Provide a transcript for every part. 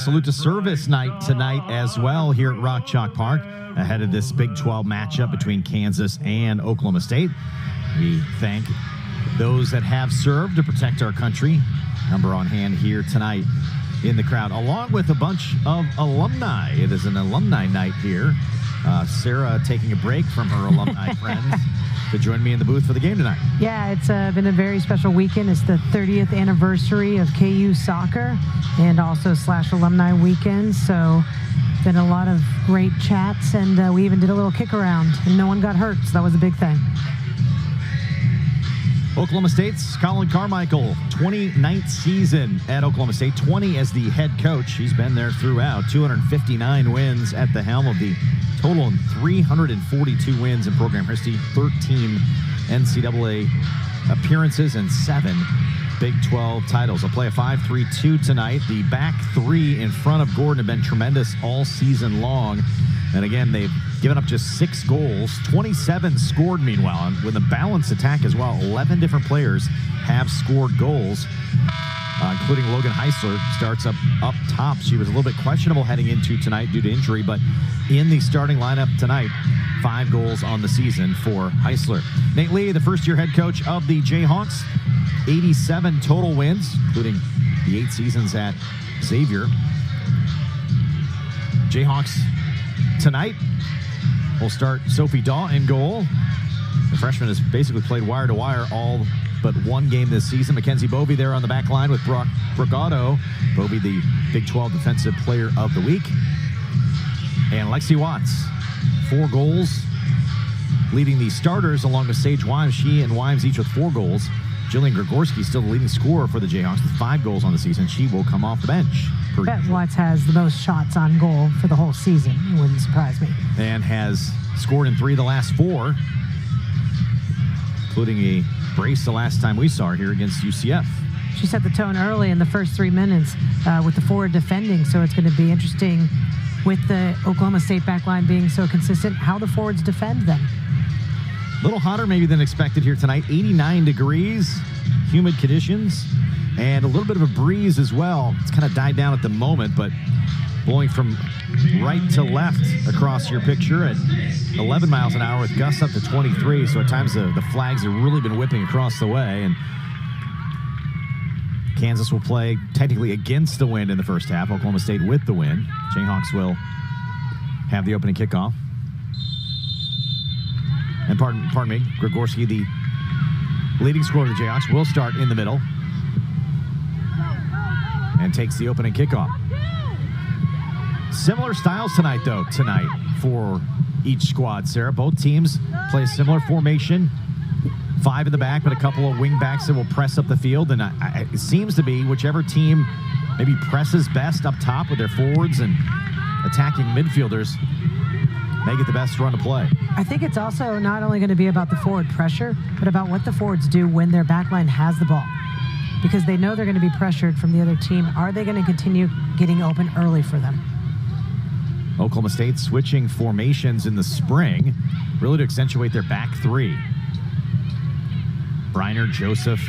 Salute to Service night tonight as well here at Rock Chalk Park ahead of this Big 12 matchup between Kansas and Oklahoma State. We thank those that have served to protect our country. Number on hand here tonight in the crowd, along with a bunch of alumni. It is an alumni night here. Sarah taking a break from her alumni friends to join me in the booth for the game tonight. Yeah, it's been a very special weekend. It's the 30th anniversary of KU soccer and also / alumni weekend. So been a lot of great chats, and we even did a little kick around, and no one got hurt, so that was a big thing. Oklahoma State's Colin Carmichael, 29th season at Oklahoma State, 20 as the head coach. He's been there throughout, 259 wins at the helm of the total and 342 wins in program history, 13 NCAA appearances and 7 Big 12 titles. They'll play a 5-3-2 tonight. The back three in front of Gordon have been tremendous all season long. And again, they've given up just 6 goals, 27 scored meanwhile, and with a balanced attack as well. 11 different players have scored goals, including Logan Heisler starts up top. She was a little bit questionable heading into tonight due to injury, but in the starting lineup tonight, 5 goals on the season for Heisler. Nate Lee, the first-year head coach of the Jayhawks, 87 total wins, including the 8 seasons at Xavier. Jayhawks tonight will start Sophie Daw in goal. The freshman has basically played wire to wire all but one game this season. Mackenzie Bovey there on the back line with Brooke Otto. Bovey, the Big 12 Defensive Player of the Week. And Lexi Watts, 4 goals, leading the starters along with Sage Wimes. She and Wimes each with 4 goals. Jillian Gregorski still the leading scorer for the Jayhawks with 5 goals on the season. She will come off the bench. I bet Watts has the most shots on goal for the whole season. It wouldn't surprise me. And has scored in 3 of the last 4, including a brace the last time we saw her here against UCF. She set the tone early in the first 3 minutes with the forward defending, so it's going to be interesting with the Oklahoma State backline being so consistent, how the forwards defend them. A little hotter maybe than expected here tonight. 89 degrees, humid conditions, and a little bit of a breeze as well. It's kind of died down at the moment, but blowing from right to left across your picture at 11 miles an hour with gusts up to 23. So at times the flags have really been whipping across the way. And Kansas will play technically against the wind in the first half. Oklahoma State with the wind. Jayhawks will have the opening kickoff. And pardon me, Gregorski, the leading scorer of the Jayhawks, will start in the middle and takes the opening kickoff. Similar styles tonight for each squad, Sarah. Both teams play a similar formation. 5 in the back, but a couple of wing backs that will press up the field. And it seems to be whichever team maybe presses best up top with their forwards and attacking midfielders, they get the best run to play. I think it's also not only going to be about the forward pressure, but about what the forwards do when their backline has the ball. Because they know they're going to be pressured from the other team. Are they going to continue getting open early for them? Oklahoma State switching formations in the spring, really to accentuate their back 3. Briner, Joseph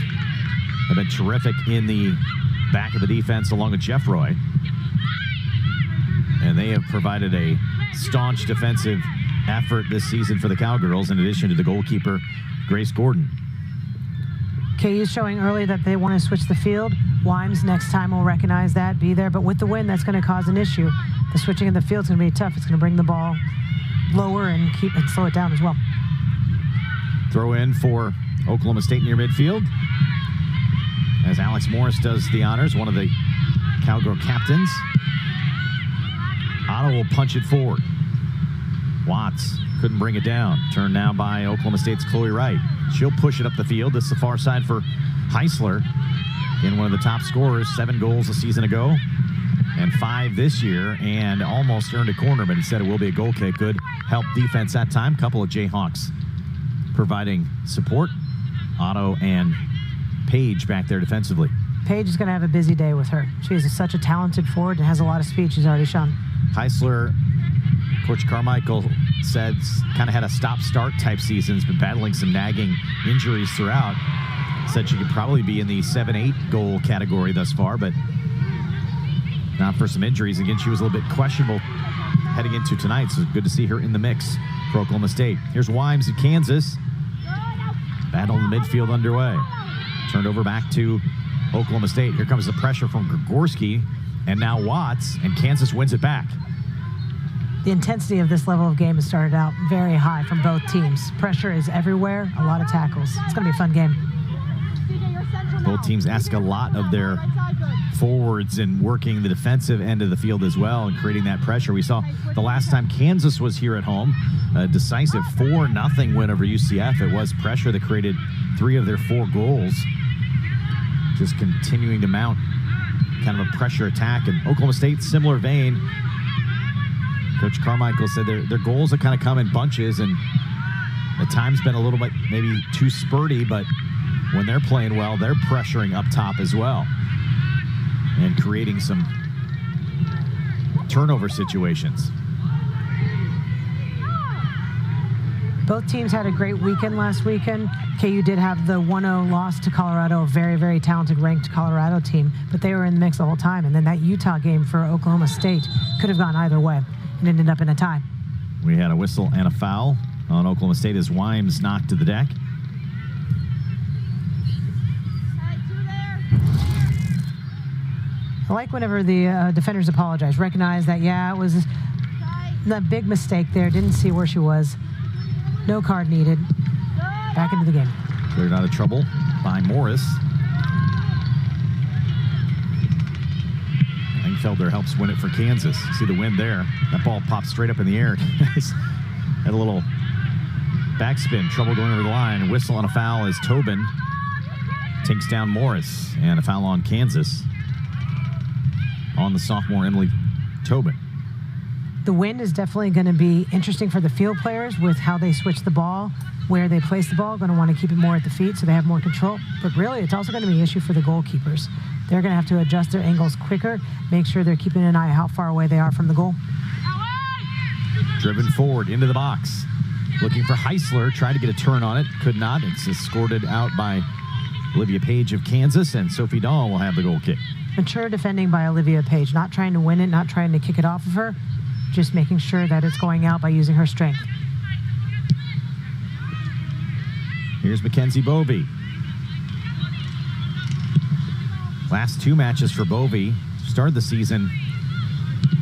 have been terrific in the back of the defense along with Jeff Roy. And they have provided a staunch defensive effort this season for the Cowgirls, in addition to the goalkeeper, Grace Gordon. KU's showing early that they want to switch the field. Wimes next time will recognize that, be there. But with the wind, that's going to cause an issue. The switching of the field is going to be tough. It's going to bring the ball lower and slow it down as well. Throw in for Oklahoma State near midfield, as Alex Morris does the honors, one of the Cowgirl captains. Otto will punch it forward. Watts couldn't bring it down. Turned now by Oklahoma State's Chloe Wright. She'll push it up the field. This is the far side for Heisler. Again, one of the top scorers, 7 goals a season ago and 5 this year, and almost earned a corner, but instead it will be a goal kick. Good help defense that time. Couple of Jayhawks providing support. Otto and Paige back there defensively. Paige is going to have a busy day with her. She is such a talented forward and has a lot of speed she's already shown. Heisler, Coach Carmichael said, kind of had a stop-start type season. Has been battling some nagging injuries throughout. Said she could probably be in the 7-8 goal category thus far, but Not for some injuries. Again, she was a little bit questionable heading into tonight, so good to see her in the mix for Oklahoma State. Here's Wimes at Kansas. Battle in the midfield underway. Turned over back to Oklahoma State. Here comes the pressure from Gregorski, and now Watts, and Kansas wins it back. The intensity of this level of game has started out very high from both teams. Pressure is everywhere, a lot of tackles. It's going to be a fun game. Both teams ask a lot of their forwards and working the defensive end of the field as well and creating that pressure. We saw the last time Kansas was here at home, a decisive 4-0 win over UCF. It was pressure that created 3 of their 4 goals. Just continuing to mount kind of a pressure attack. And Oklahoma State, similar vein. Coach Carmichael said their goals have kind of come in bunches, and at times been a little bit maybe too spurty, but when they're playing well, they're pressuring up top as well and creating some turnover situations. Both teams had a great weekend last weekend. KU did have the 1-0 loss to Colorado, a very, very talented ranked Colorado team, but they were in the mix the whole time. And then that Utah game for Oklahoma State could have gone either way and ended up in a tie. We had a whistle and a foul on Oklahoma State as Wimes knocked to the deck. I like whenever the defenders apologize, recognize that, yeah, it was a big mistake there, didn't see where she was. No card needed. Back into the game. Cleared out of trouble by Morris. Langfelder helps win it for Kansas. See the win there. That ball popped straight up in the air. Had a little backspin, trouble going over the line. Whistle and a foul as Tobin takes down Morris. And a foul on Kansas on the sophomore Emily Tobin. The wind is definitely going to be interesting for the field players with how they switch the ball, where they place the ball. Going to want to keep it more at the feet so they have more control. But really, it's also going to be an issue for the goalkeepers. They're going to have to adjust their angles quicker, make sure they're keeping an eye how far away they are from the goal. Driven forward into the box. Looking for Heisler, tried to get a turn on it, could not. It's escorted out by Olivia Page of Kansas, and Sophie Dahl will have the goal kick. Mature defending by Olivia Page, not trying to win it, not trying to kick it off of her, just making sure that it's going out by using her strength. Here's Mackenzie Bovey. Last 2 matches for Bovey. Started the season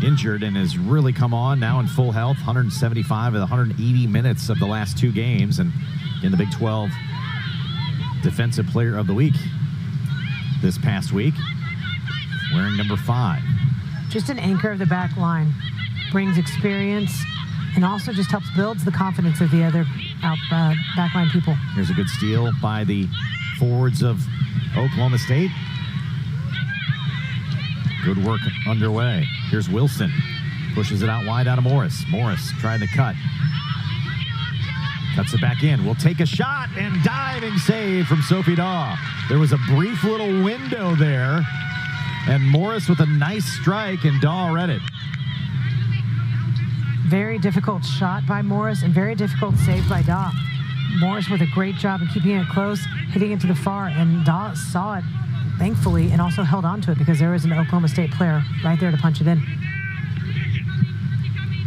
injured and has really come on now in full health. 175 of the 180 minutes of the last 2 games, and in the Big 12 Defensive Player of the Week this past week, wearing number 5. Just an anchor of the back line. Brings experience and also just helps build the confidence of the other backline people. Here's a good steal by the forwards of Oklahoma State. Good work underway. Here's Wilson. Pushes it out wide out of Morris. Morris trying to cut. Cuts it back in. Will take a shot, and diving save from Sophie Daw. There was a brief little window there, and Morris with a nice strike, and Daw read it. Very difficult shot by Morris and very difficult save by Daw. Morris with a great job of keeping it close, hitting it to the far, and Daw saw it, thankfully, and also held on to it because there was an Oklahoma State player right there to punch it in.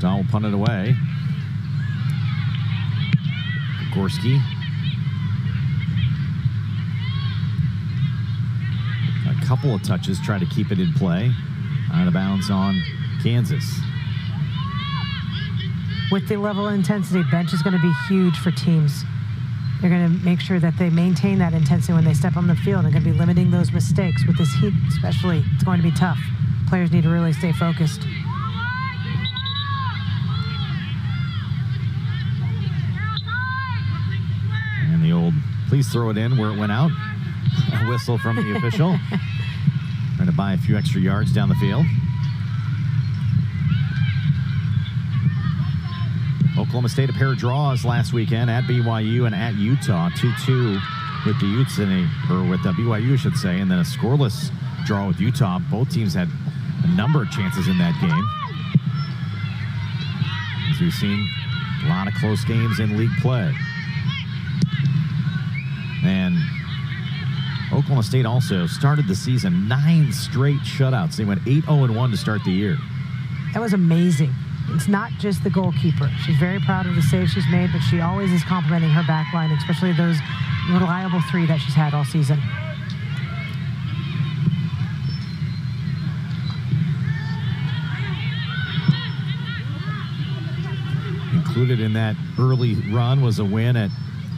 Daw will punt it away. Gorski. A couple of touches, try to keep it in play. Out of bounds on Kansas. With the level of intensity, bench is going to be huge for teams. They're going to make sure that they maintain that intensity when they step on the field. They're going to be limiting those mistakes. With this heat especially, it's going to be tough. Players need to really stay focused. And the old, please throw it in where it went out. A whistle from the official. Trying to buy a few extra yards down the field. Oklahoma State a pair of draws last weekend at BYU and at Utah. 2-2 with the Utes with the BYU, I should say, and then a scoreless draw with Utah. Both teams had a number of chances in that game. As we've seen, a lot of close games in league play. And Oklahoma State also started the season 9 straight shutouts. They went 8-0-1 to start the year. That was amazing. It's not just the goalkeeper. She's very proud of the saves she's made, but she always is complimenting her back line, especially those reliable 3 that she's had all season. Included in that early run was a win at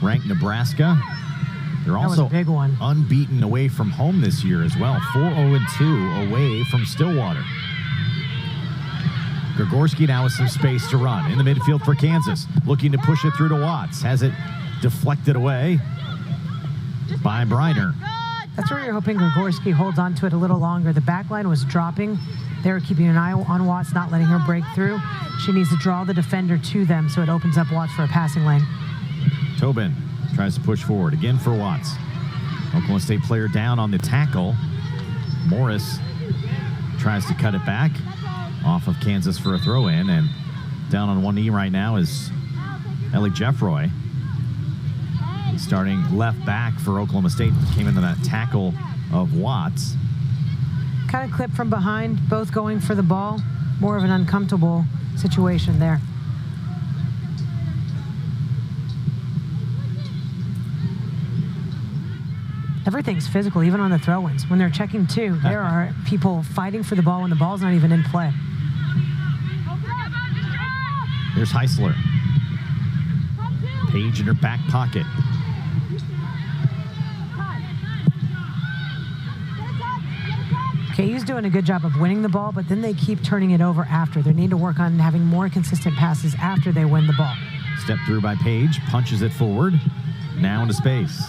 ranked Nebraska. They're also a big one. Unbeaten away from home this year as well. 4-0-2 away from Stillwater. Gregorski now with some space to run in the midfield for Kansas. Looking to push it through to Watts. Has it deflected away by Briner. That's where you're hoping Gregorski holds on to it a little longer. The back line was dropping. They were keeping an eye on Watts, not letting her break through. She needs to draw the defender to them so it opens up Watts for a passing lane. Tobin tries to push forward again for Watts. Oklahoma State player down on the tackle. Morris tries to cut it back off of Kansas for a throw-in, and down on one knee right now is Ellie Jeffroy. He's starting left back for Oklahoma State. Came into that tackle of Watts. Kind of clipped from behind, both going for the ball. More of an uncomfortable situation there. Everything's physical, even on the throw-ins. When they're checking 2, there are people fighting for the ball when the ball's not even in play. Here's Heisler. Page in her back pocket. KU's doing a good job of winning the ball, but then they keep turning it over after. They need to work on having more consistent passes after they win the ball. Step through by Page, punches it forward. Now into space.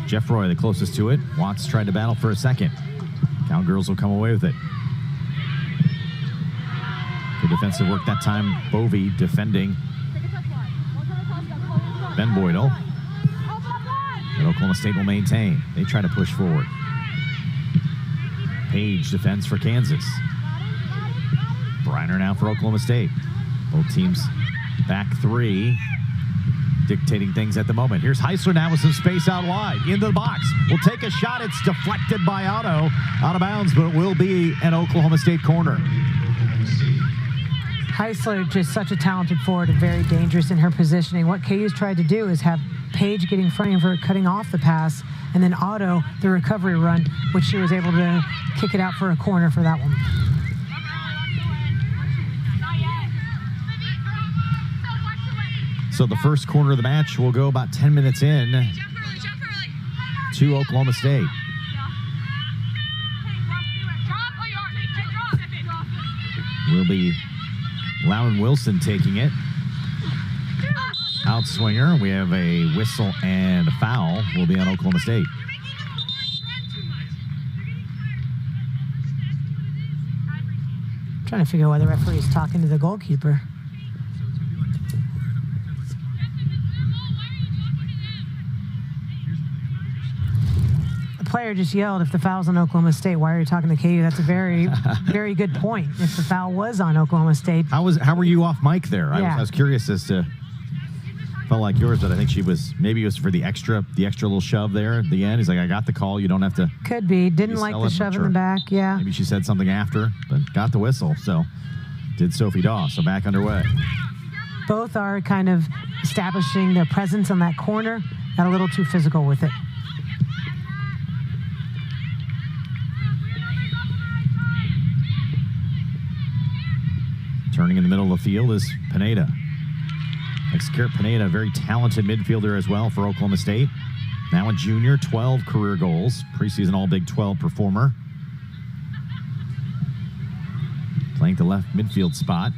Jeffroy, the closest to it. Watts tried to battle for a second. Cowgirls will come away with it. Good defensive work that time. Bovey defending Ben Boydell. But Oklahoma State will maintain. They try to push forward. Page defends for Kansas. Briner now for Oklahoma State. Both teams back 3, dictating things at the moment. Here's Heisler now with some space out wide. Into the box. Will take a shot. It's deflected by Otto. Out of bounds, but it will be an Oklahoma State corner. Heisler, just such a talented forward and very dangerous in her positioning. What KU's tried to do is have Page getting in front of her, cutting off the pass, and then Otto, the recovery run, which she was able to kick it out for a corner for that one. So the first corner of the match will go about 10 minutes in to Oklahoma State. Will be Loudon Wilson taking it. Outswinger. We have a whistle and a foul. Will be on Oklahoma State. Trying to figure out why the referee is talking to the goalkeeper. The player just yelled, if the foul's on Oklahoma State, why are you talking to KU? That's a very, very good point. If the foul was on Oklahoma State. How were you off mic there? Yeah. I was curious as to, felt like yours, but I think maybe it was for the extra little shove there at the end. He's like, I got the call. You don't have to. Could be. Didn't like the shove in the back. Yeah. Maybe she said something after, but got the whistle. So did Sophie Daw. So back underway. Both are kind of establishing their presence on that corner. Got a little too physical with it. Turning in the middle of the field is Pineda. Exkert Pineda, a very talented midfielder as well for Oklahoma State. Now a junior, 12 career goals. Preseason All Big 12 performer. Playing the left midfield spot.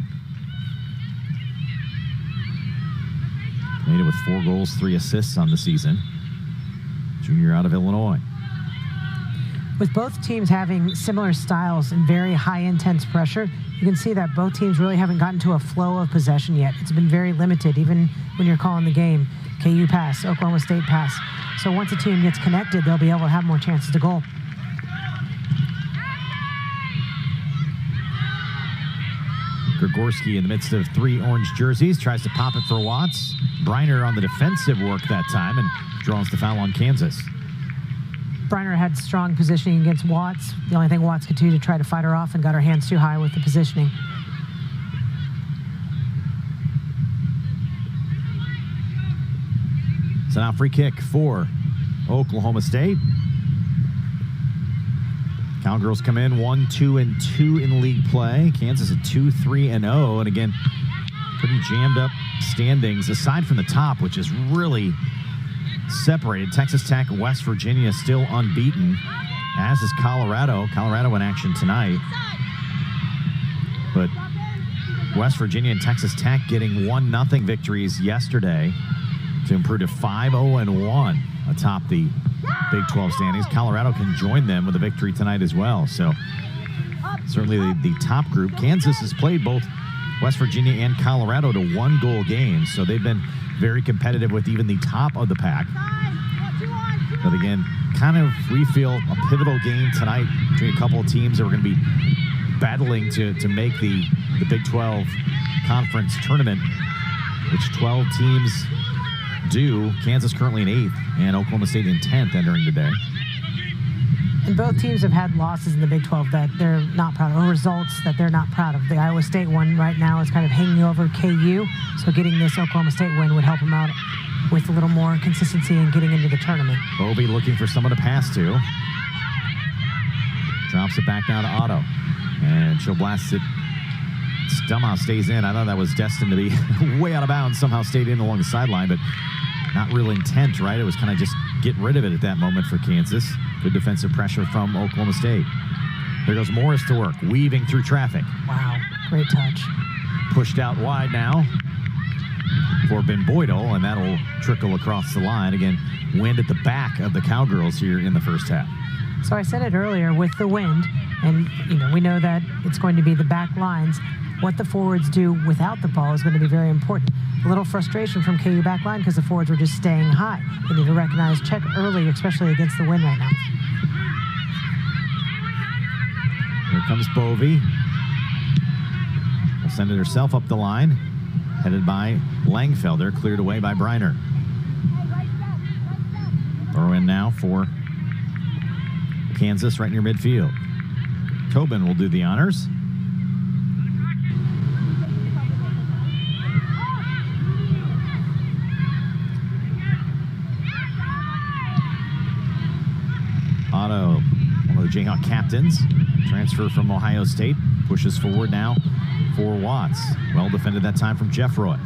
Pineda with 4 goals, 3 assists on the season. Junior out of Illinois. With both teams having similar styles and very high intense pressure, you can see that both teams really haven't gotten to a flow of possession yet. It's been very limited, even when you're calling the game. KU pass, Oklahoma State pass. So once a team gets connected, they'll be able to have more chances to goal. Gregorski in the midst of 3 orange jerseys, tries to pop it for Watts. Briner on the defensive work that time and draws the foul on Kansas. Briner had strong positioning against Watts. The only thing Watts could do to try to fight her off and got her hands too high with the positioning. So now free kick for Oklahoma State. Cowgirls come in 1-2-2 in league play. Kansas at 2-3-0. And again, pretty jammed up standings aside from the top, which is really separated. Texas Tech, West Virginia still unbeaten, as is Colorado. Colorado in action tonight. But West Virginia and Texas Tech getting 1-0 victories yesterday to improve to 5-0-1 atop the Big 12 standings. Colorado can join them with a victory tonight as well. So certainly the top group. Kansas has played both West Virginia and Colorado to 1-goal games. So they've been very competitive with even the top of the pack. But again, kind of, we feel, a pivotal game tonight between a couple of teams that are going to be battling to make the Big 12 conference tournament, which 12 teams do. Kansas currently in 8th and Oklahoma State in 10th entering today. And both teams have had losses in the Big 12 that they're not proud of, or results that they're not proud of. The Iowa State one right now is kind of hanging over KU, so getting this Oklahoma State win would help them out with a little more consistency in getting into the tournament. Bobby looking for someone to pass to. Drops it back down to Otto, and she'll blast it. Somehow stays in. I thought that was destined to be way out of bounds. Somehow stayed in along the sideline, but not real intent, right? It was kind of just get rid of it at that moment for Kansas. Good defensive pressure from Oklahoma State. There goes Morris to work, weaving through traffic. Wow, great touch. Pushed out wide now for Ben Boydell, and that'll trickle across the line. Again, wind at the back of the Cowgirls here in the first half. So I said it earlier, with the wind, and we know that it's going to be the back lines. What the forwards do without the ball is going to be very important. A little frustration from KU back line because the forwards were just staying high. They need to recognize, check early, especially against the wind right now. Here comes Bovey. Will send it herself up the line, headed by Langfelder, cleared away by Briner. Throw in now for Kansas right near midfield. Tobin will do the honors. Otto, one of the Jayhawk captains, transfer from Ohio State, pushes forward now for Watts. Well defended that time from Jeff Roy.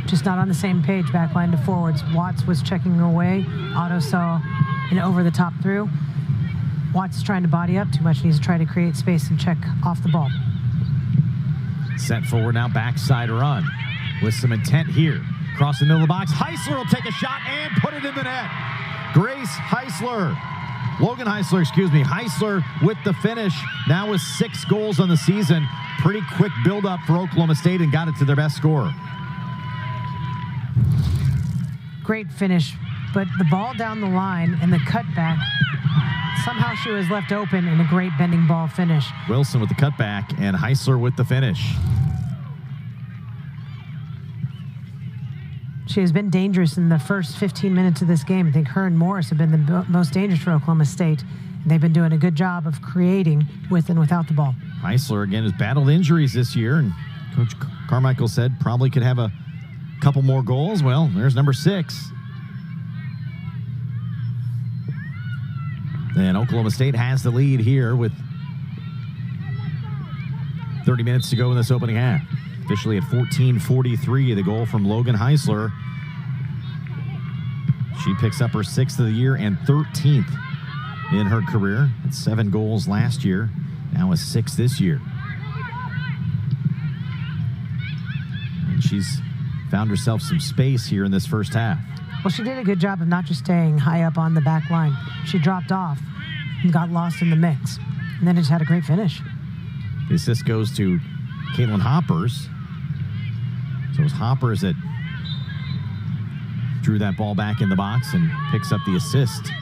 Just not on the same page, backline to forwards. Watts was checking away. Otto saw an over-the-top through. Watts is trying to body up too much. Needs to try to create space and check off the ball. Set forward now, backside run with some intent here. Cross the middle of the box. Heisler will take a shot and put it in the net. Grace Heisler. Logan Heisler, excuse me. Heisler with the finish. Now with 6 goals on the season. Pretty quick build-up for Oklahoma State and got it to their best scorer. Great finish, but the ball down the line and the cutback, somehow she was left open in a great bending ball finish. Wilson with the cutback and Heisler with the finish. She has been dangerous in the first 15 minutes of this game. I think her and Morris have been the most dangerous for Oklahoma State. They've been doing a good job of creating with and without the ball. Heisler, again, has battled injuries this year, and Coach Carmichael said probably could have a couple more goals. Well, there's number 6. And Oklahoma State has the lead here with 30 minutes to go in this opening half. Officially at 14:43, the goal from Logan Heisler. She picks up her 6th of the year and 13th in her career. Had 7 goals last year, now a 6 this year. And she's found herself some space here in this first half. Well, she did a good job of not just staying high up on the back line. She dropped off and got lost in the mix, and then just had a great finish. The assist goes to Caitlin Hoppers. So it was Hoppers that drew that ball back in the box and picks up the assist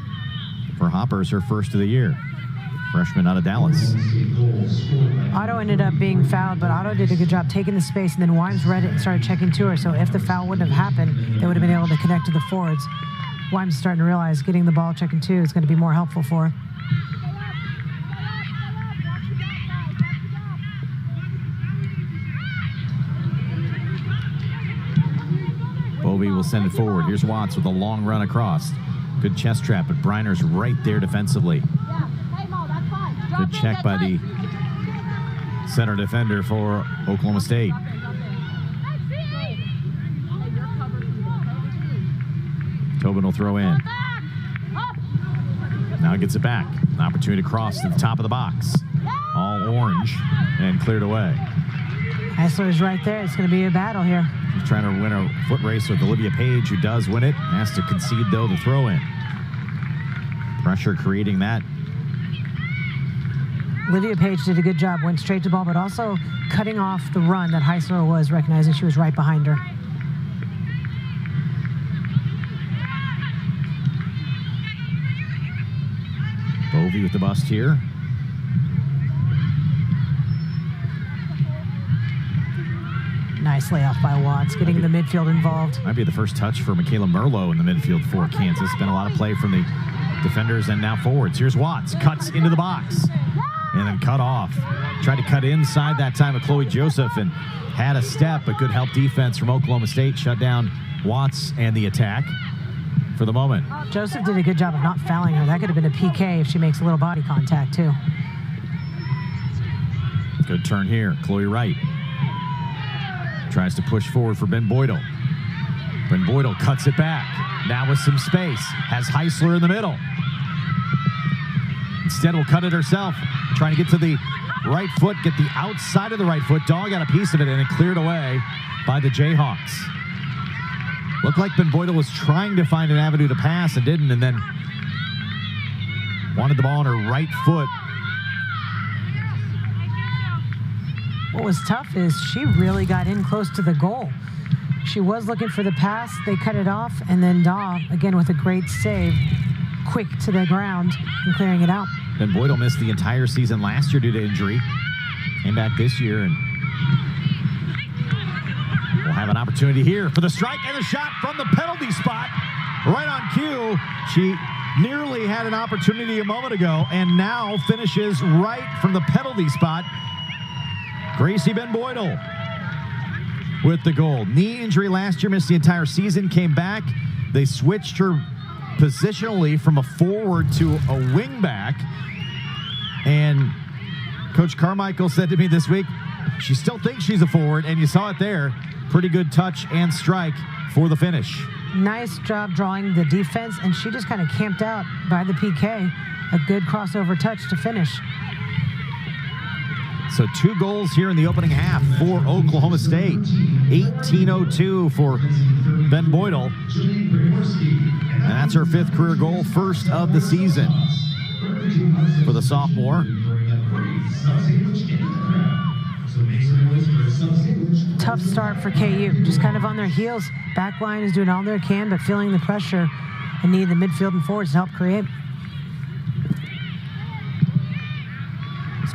for Hoppers, her 1st of the year. Freshman out of Dallas. Otto ended up being fouled, but Otto did a good job taking the space, and then Wimes read it and started checking to her. So if the foul wouldn't have happened, they would have been able to connect to the forwards. why I'm starting to realize getting the ball checking too is going to be more helpful for her. Bovee will send it forward. Here's Watts with a long run across. Good chest trap, but Briner's right there defensively. Good check by the center defender for Oklahoma State. Tobin will throw in. Now gets it back. An opportunity to cross to the top of the box. All orange and cleared away. Heisler's right there. It's going to be a battle here. She's trying to win a foot race with Olivia Page, who does win it. Has to concede, though, the throw in. Pressure creating that. Olivia Page did a good job, went straight to ball, but also cutting off the run that Heisler was, recognizing she was right behind her. Bovee with the bust here. Nice layoff by Watts, getting the midfield involved. Might be the first touch for Michaela Merlo in the midfield for Kansas. Been a lot of play from the defenders and now forwards. Here's Watts, cuts into the box and then cut off. Tried to cut inside that time with Chloe Joseph and had a step, but good help defense from Oklahoma State. Shut down Watts and the attack for the moment. Joseph did a good job of not fouling her. That could have been a PK if she makes a little body contact too. Good turn here, Chloe Wright. Tries to push forward for Ben Boydell. Ben Boydell cuts it back. Now with some space. Has Heisler in the middle. Instead will cut it herself. Trying to get to the right foot, get the outside of the right foot. Daw got a piece of it and it cleared away by the Jayhawks. Looked like Ben Boydell was trying to find an avenue to pass and didn't, and then wanted the ball on her right foot. What was tough is she really got in close to the goal. She was looking for the pass. They cut it off, and then Daw, again with a great save, quick to the ground and clearing it out. Ben Boydell missed the entire season last year due to injury. Came back this year, and we'll have an opportunity here for the strike and the shot from the penalty spot. Right on cue. She nearly had an opportunity a moment ago, and now finishes right from the penalty spot. Gracie Ben Boydell with the goal. Knee injury last year, missed the entire season, came back. They switched her positionally from a forward to a wingback. And Coach Carmichael said to me this week, she still thinks she's a forward, and you saw it there. Pretty good touch and strike for the finish. Nice job drawing the defense, and she just kind of camped out by the PK. A good crossover touch to finish. So 2 goals here in the opening half for Oklahoma State. 18:02 for Ben Boydell. And that's her 5th career goal, first of the season for the sophomore. Tough start for KU, just kind of on their heels. Back line is doing all they can, but feeling the pressure and need the midfield and forwards to help create.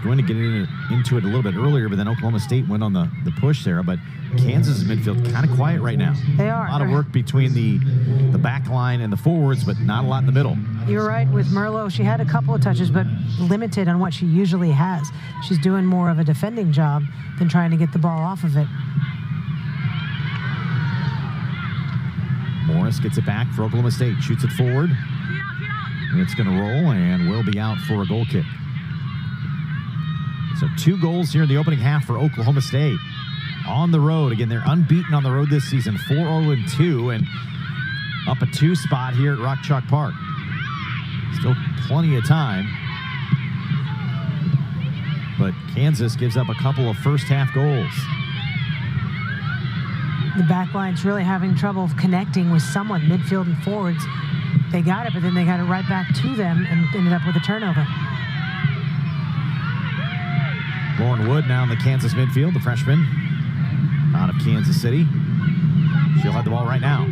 Going to get into it a little bit earlier, but then Oklahoma State went on the push there. But Kansas' midfield kind of quiet right now. They are. A lot of work between the back line and the forwards, but not a lot in the middle. You're right with Merlo. She had a couple of touches, but limited on what she usually has. She's doing more of a defending job than trying to get the ball off of it. Morris gets it back for Oklahoma State, shoots it forward. It's going to roll and will be out for a goal kick. So 2 goals here in the opening half for Oklahoma State. On the road. Again, they're unbeaten on the road this season. 4-0-2 and up a 2 spot here at Rock Chalk Park. Still plenty of time. But Kansas gives up a couple of first half goals. The back line's really having trouble connecting with someone, midfield and forwards. They got it, but then they got it right back to them and ended up with a turnover. Lauren Wood now in the Kansas midfield, the freshman out of Kansas City. She'll have the ball right now.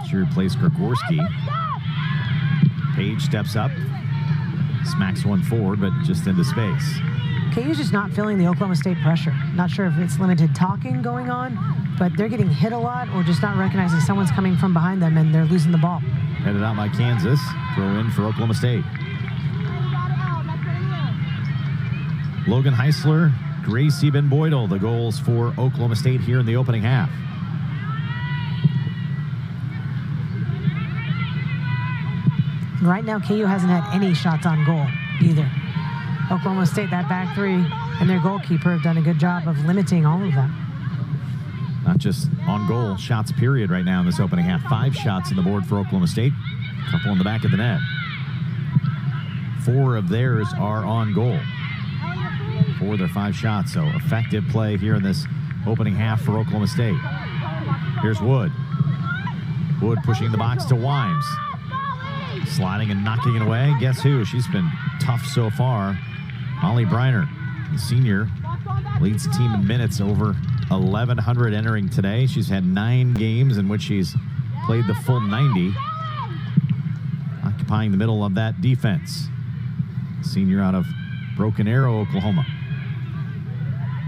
She replaced Gregorski. Page steps up, smacks one forward, but just into space. KU's just not feeling the Oklahoma State pressure. Not sure if it's limited talking going on, but they're getting hit a lot or just not recognizing someone's coming from behind them and they're losing the ball. Headed out by Kansas. Throw in for Oklahoma State. Logan Heisler, Gracie Ben Boydell, the goals for Oklahoma State here in the opening half. Right now, KU hasn't had any shots on goal either. Oklahoma State, that back three, and their goalkeeper have done a good job of limiting all of them. Not just on goal, shots period right now in this opening half. 5 shots on the board for Oklahoma State. A couple in the back of the net. 4 of theirs are on goal. 4 of their 5 shots, so effective play here in this opening half for Oklahoma State. Here's Wood. Wood pushing the box to Wimes. Sliding and knocking it away. Guess who? She's been tough so far. Molly Briner, the senior, leads the team in minutes, over 1,100 entering today. She's had 9 games in which she's played the full 90, occupying the middle of that defense. Senior out of Broken Arrow, Oklahoma.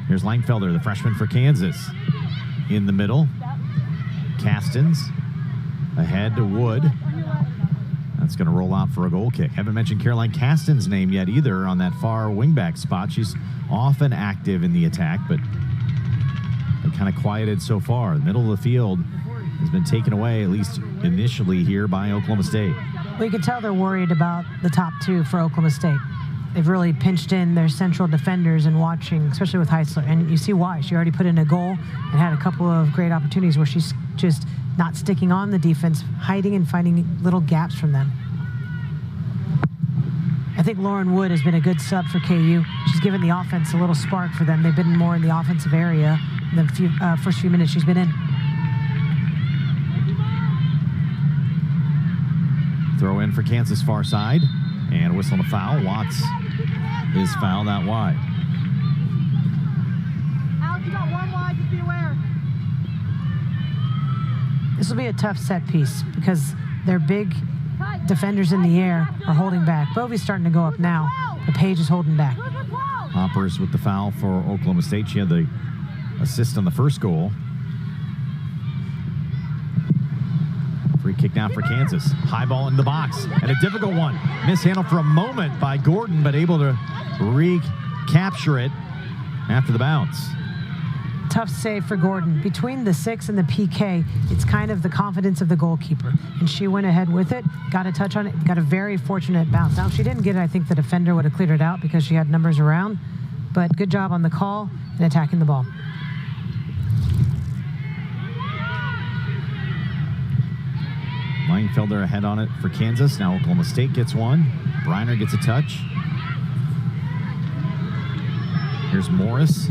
Here's Langfelder, the freshman for Kansas. In the middle, Castens ahead to Wood. That's going to roll out for a goal kick. Haven't mentioned Caroline Castens' name yet either on that far wingback spot. She's often active in the attack, but kind of quieted so far. The middle of the field has been taken away, at least initially here, by Oklahoma State. Well, you can tell they're worried about the top 2 for Oklahoma State. They've really pinched in their central defenders and watching, especially with Heisler. And you see why. She already put in a goal and had a couple of great opportunities where she's just not sticking on the defense, hiding and finding little gaps from them. I think Lauren Wood has been a good sub for KU. She's given the offense a little spark for them. They've been more in the offensive area the first few minutes she's been in. Throw in for Kansas far side. And whistle and a foul. Watts is fouled out wide. Alex, you got one wide, just be aware. This will be a tough set piece because their big defenders in the air are holding back. Bovey's starting to go up now, but Page is holding back. Hoppers with the foul for Oklahoma State. She had the assist on the first goal. Free kick now for Kansas. High ball in the box, and a difficult one. Mishandled for a moment by Gordon, but able to recapture it after the bounce. Tough save for Gordon. Between the 6 and the PK, it's kind of the confidence of the goalkeeper. And she went ahead with it, got a touch on it, got a very fortunate bounce. Now, if she didn't get it, I think the defender would have cleared it out because she had numbers around. But good job on the call and attacking the ball. Langfelder ahead on it for Kansas. Now Oklahoma State gets one. Briner gets a touch. Here's Morris.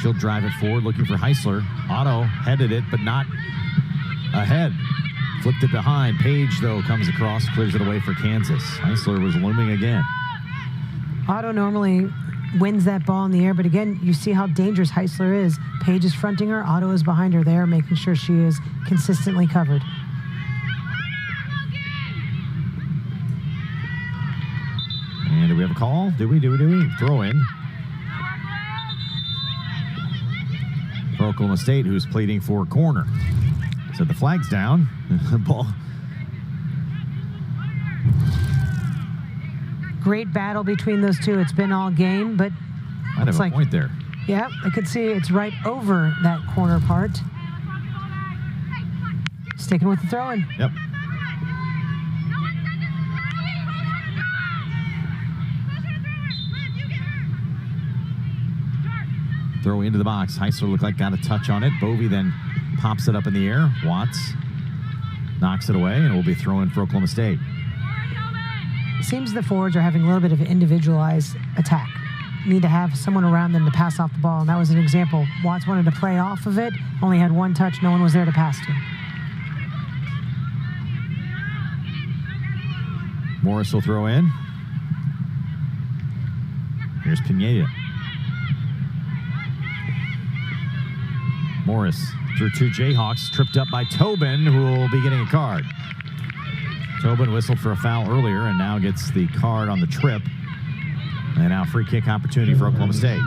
She'll drive it forward, looking for Heisler. Otto headed it, but not ahead. Flipped it behind. Page, though, comes across, clears it away for Kansas. Heisler was looming again. Otto normally wins that ball in the air, but again, you see how dangerous Heisler is. Page is fronting her. Otto is behind her there, making sure she is consistently covered. And do we have a call? Do we? Throw in for Oklahoma State, who's pleading for a corner. So the flag's down. The ball. Great battle between those two. It's been all game, but Might have a point there. Yeah, I could see it's right over that corner part. Sticking with the throw-in. Yep. Throw into the box. Heisler looked like got a touch on it. Bovey then pops it up in the air. Watts knocks it away, and it will be thrown for Oklahoma State. It seems the forwards are having a little bit of an individualized attack. Need to have someone around them to pass off the ball, and that was an example. Watts wanted to play off of it, only had one touch, no one was there to pass to. Morris will throw in. Here's Pineda. Morris through 2 Jayhawks, tripped up by Tobin, who will be getting a card. Tobin whistled for a foul earlier and now gets the card on the trip. And now free kick opportunity for Oklahoma State.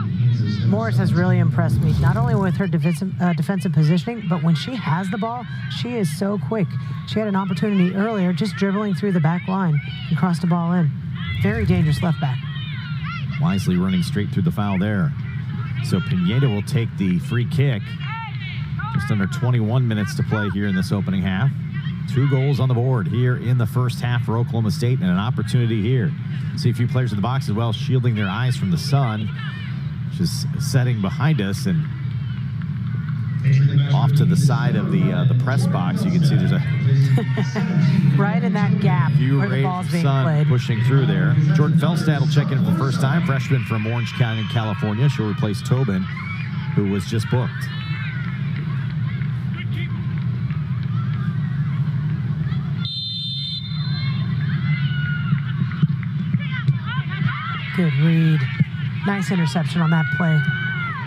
Morris has really impressed me, not only with her defensive positioning, but when she has the ball, she is so quick. She had an opportunity earlier just dribbling through the back line and crossed the ball in. Very dangerous left back. Wisely running straight through the foul there. So Pineda will take the free kick. Just under 21 minutes to play here in this opening half. 2 goals on the board here in the first half for Oklahoma State, and an opportunity here. See a few players in the box as well, shielding their eyes from the sun, just setting behind us, and off to the side of the press box, you can see there's a right in that gap where the ball's being played. Pushing through there. Jordan Felstad will check in for the first time, freshman from Orange County, California. She'll replace Tobin, who was just booked. Good read. Nice interception on that play.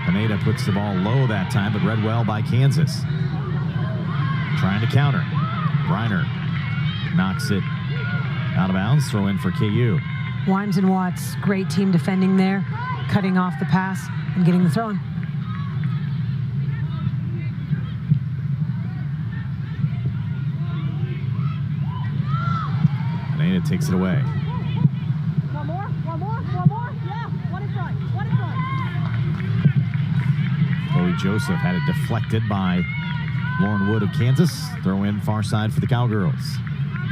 Pineda puts the ball low that time, but read well by Kansas. Trying to counter. Reiner knocks it out of bounds. Throw in for KU. Wimes and Watts, great team defending there, cutting off the pass and getting the throw in. Pineda takes it away. Chloe Joseph had it deflected by Lauren Wood of Kansas. Throw in far side for the Cowgirls.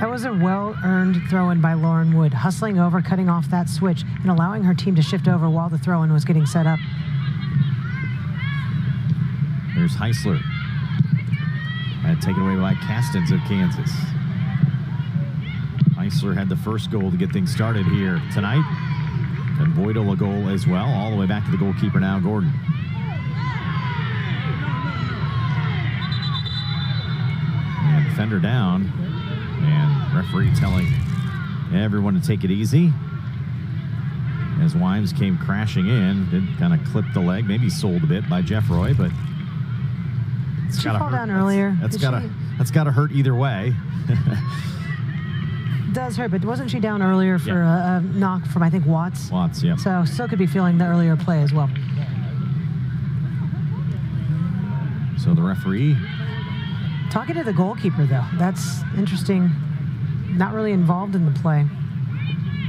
That was a well-earned throw-in by Lauren Wood, hustling over, cutting off that switch, and allowing her team to shift over while the throw-in was getting set up. There's Heisler. Had taken away by Castens of Kansas. Heisler had the first goal to get things started here tonight. And Boydell a goal as well, all the way back to the goalkeeper now, Gordon. And defender down, and referee telling everyone to take it easy. As Wimes came crashing in, did kind of clip the leg, maybe sold a bit by Jeffroy, but it's got to fall down earlier. That's got to hurt either way. Does hurt, but wasn't she down earlier for a knock from, I think, Watts? Watts, yeah. So still could be feeling the earlier play as well. So the referee talking to the goalkeeper, though. That's interesting. Not really involved in the play,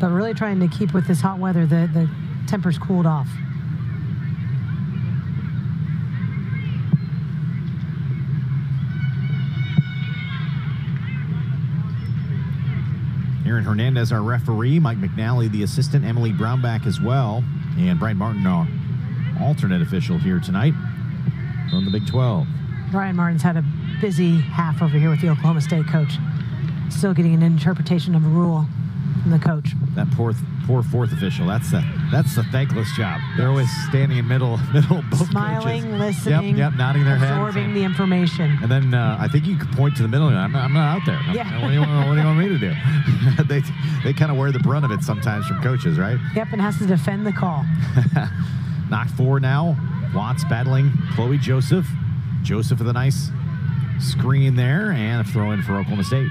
but really trying to keep with this hot weather. The temper's cooled off. Aaron Hernandez, our referee. Mike McNally, the assistant. Emily Brownback as well. And Brian Martin, our alternate official here tonight from the Big 12. Brian Martin's had a busy half over here with the Oklahoma State coach. Still getting an interpretation of a rule from the coach. That poor fourth official. That's the thankless job. They're always standing in middle both smiling, coaches. Listening, yep, nodding their heads, absorbing the information. And then I think you could point to the middle. I'm not out there. What do you want me to do? they kind of wear the brunt of it sometimes from coaches, right? Yep, and has to defend the call. Knocked forward now. Watts battling Chloe Joseph. Joseph with a nice screen there, and a throw in for Oklahoma State.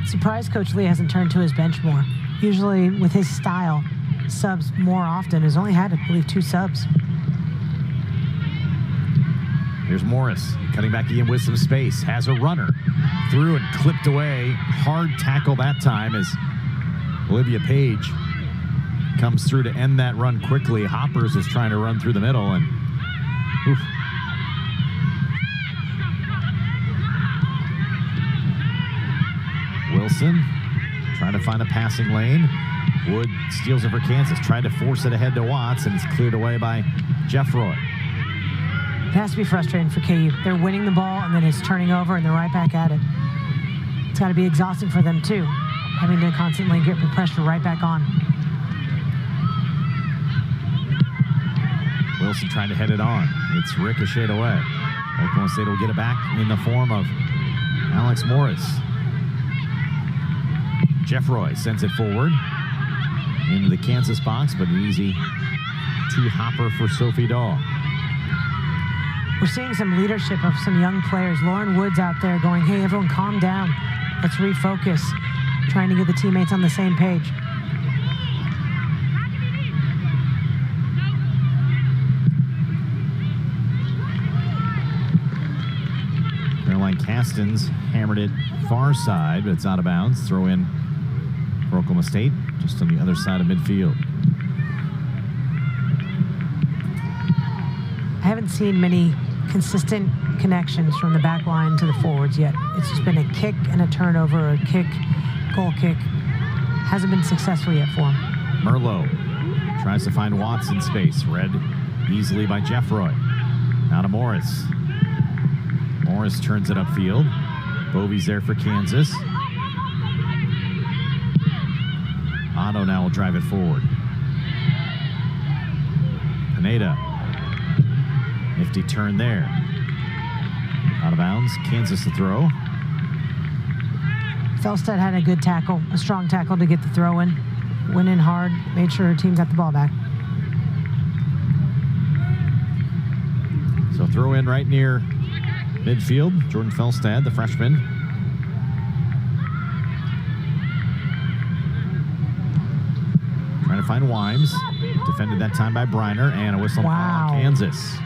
Surprised Coach Lee hasn't turned to his bench more. Usually with his style, subs more often. Has only had, I believe, 2 subs. Here's Morris cutting back in with some space. Has a runner through and clipped away. Hard tackle that time as Olivia Page comes through to end that run quickly. Hoppers is trying to run through the middle, and oof. Wilson trying to find a passing lane. Wood steals it for Kansas. Tried to force it ahead to Watts, and it's cleared away by Jeffroy. It has to be frustrating for KU. They're winning the ball, and then it's turning over, and they're right back at it. It's got to be exhausting for them, too, having to constantly get the pressure right back on. Wilson trying to head it on. It's ricocheted away. Oklahoma State will get it back in the form of Alex Morris. Jeffroy sends it forward into the Kansas box, but an easy 2-hopper for Sophie Dahl. we're seeing some leadership of some young players. Lauren Woods out there going, hey, everyone calm down. Let's refocus. Trying to get the teammates on the same page. Caroline Castens hammered it far side, but it's out of bounds. Throw in for Oklahoma State, just on the other side of midfield. I haven't seen many consistent connections from the back line to the forwards yet. It's just been a kick and a turnover, a kick, goal kick. Hasn't been successful yet for him. Merlot tries to find Watts in space. Read easily by Jeffroy. Now to Morris. Morris turns it upfield. Bovey's there for Kansas. Otto now will drive it forward. Pineda. Nifty turn there. Out of bounds. Kansas to throw. Felstead had a good tackle, a strong tackle to get the throw in. Went in hard, made sure her team got the ball back. So throw in right near midfield. Jordan Felstad, the freshman. Trying to find Wimes. Defended that time by Briner, and a whistle Wow. on Kansas.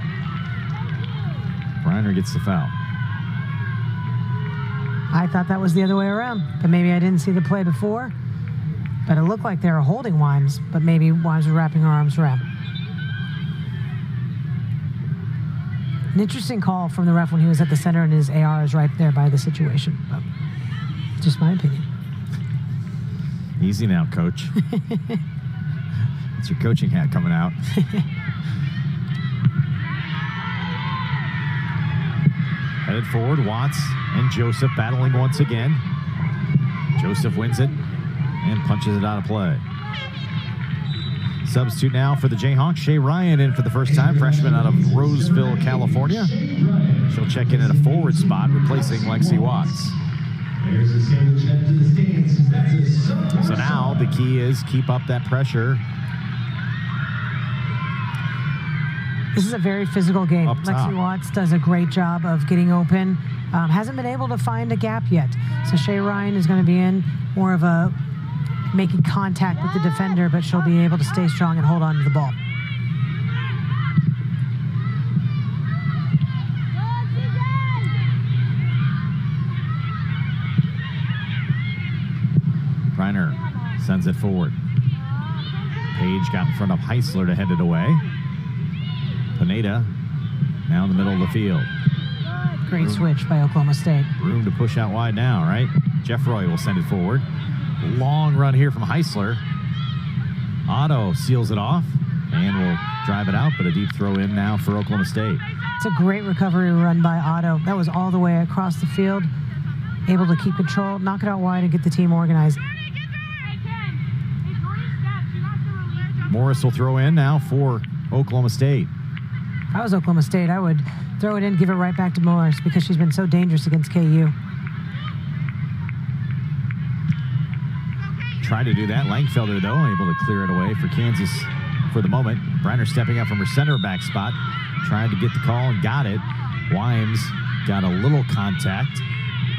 Briner gets the foul. I thought that was the other way around, but maybe I didn't see the play before. But it looked like they were holding Wimes, but maybe Wimes were wrapping her arms around. An interesting call from the ref when he was at the center and his AR is right there by the situation. But just my opinion. Easy now, coach. It's your coaching hat coming out. Headed forward, Watts and Joseph battling once again. Joseph wins it and punches it out of play. Substitute now for the Jayhawks. Shay Ryan in for the first time, freshman out of Roseville, California. She'll check in at a forward spot, replacing Lexi Watts. So now the key is keep up that pressure. This is a very physical game. Up top. Lexi Watts does a great job of getting open. Hasn't been able to find a gap yet. So Shay Ryan is going to be in more of a making contact with the defender, but she'll be able to stay strong and hold on to the ball. Reiner sends it forward. Page got in front of Heisler to head it away. Pineda now in the middle of the field. Great switch by Oklahoma State. Room to push out wide now, right? Jeffroy will send it forward. Long run here from Heisler. Otto seals it off and will drive it out, but a deep throw in now for Oklahoma State. It's a great recovery run by Otto. That was all the way across the field. Able to keep control, knock it out wide, and get the team organized. Morris will throw in now for Oklahoma State. If I was Oklahoma State, I would throw it in, give it right back to Morris because she's been so dangerous against KU. Tried to do that. Langfelder, though, able to clear it away for Kansas for the moment. Briner stepping up from her center back spot. Tried to get the call and got it. Wimes got a little contact,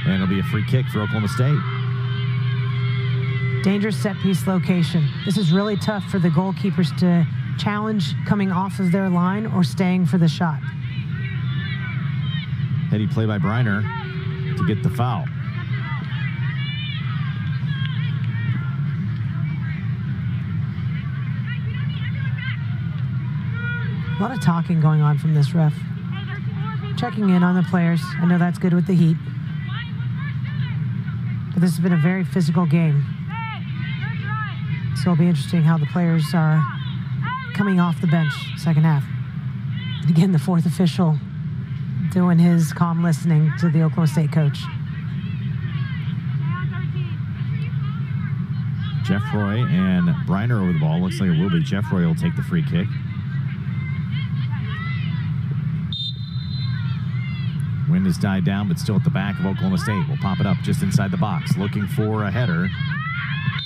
and it'll be a free kick for Oklahoma State. Dangerous set-piece location. This is really tough for the goalkeepers to challenge coming off of their line or staying for the shot. Heady play by Briner to get the foul. A lot of talking going on from this ref. Checking in on the players. I know that's good with the heat. But this has been a very physical game. So it'll be interesting how the players are coming off the bench second half. And again, the fourth official doing his calm listening to the Oklahoma State coach. Jeffroy and Briner over the ball. Looks like it will be Jeffroy will take the free kick. Wind has died down, but still at the back of Oklahoma State. We'll pop it up just inside the box. Looking for a header.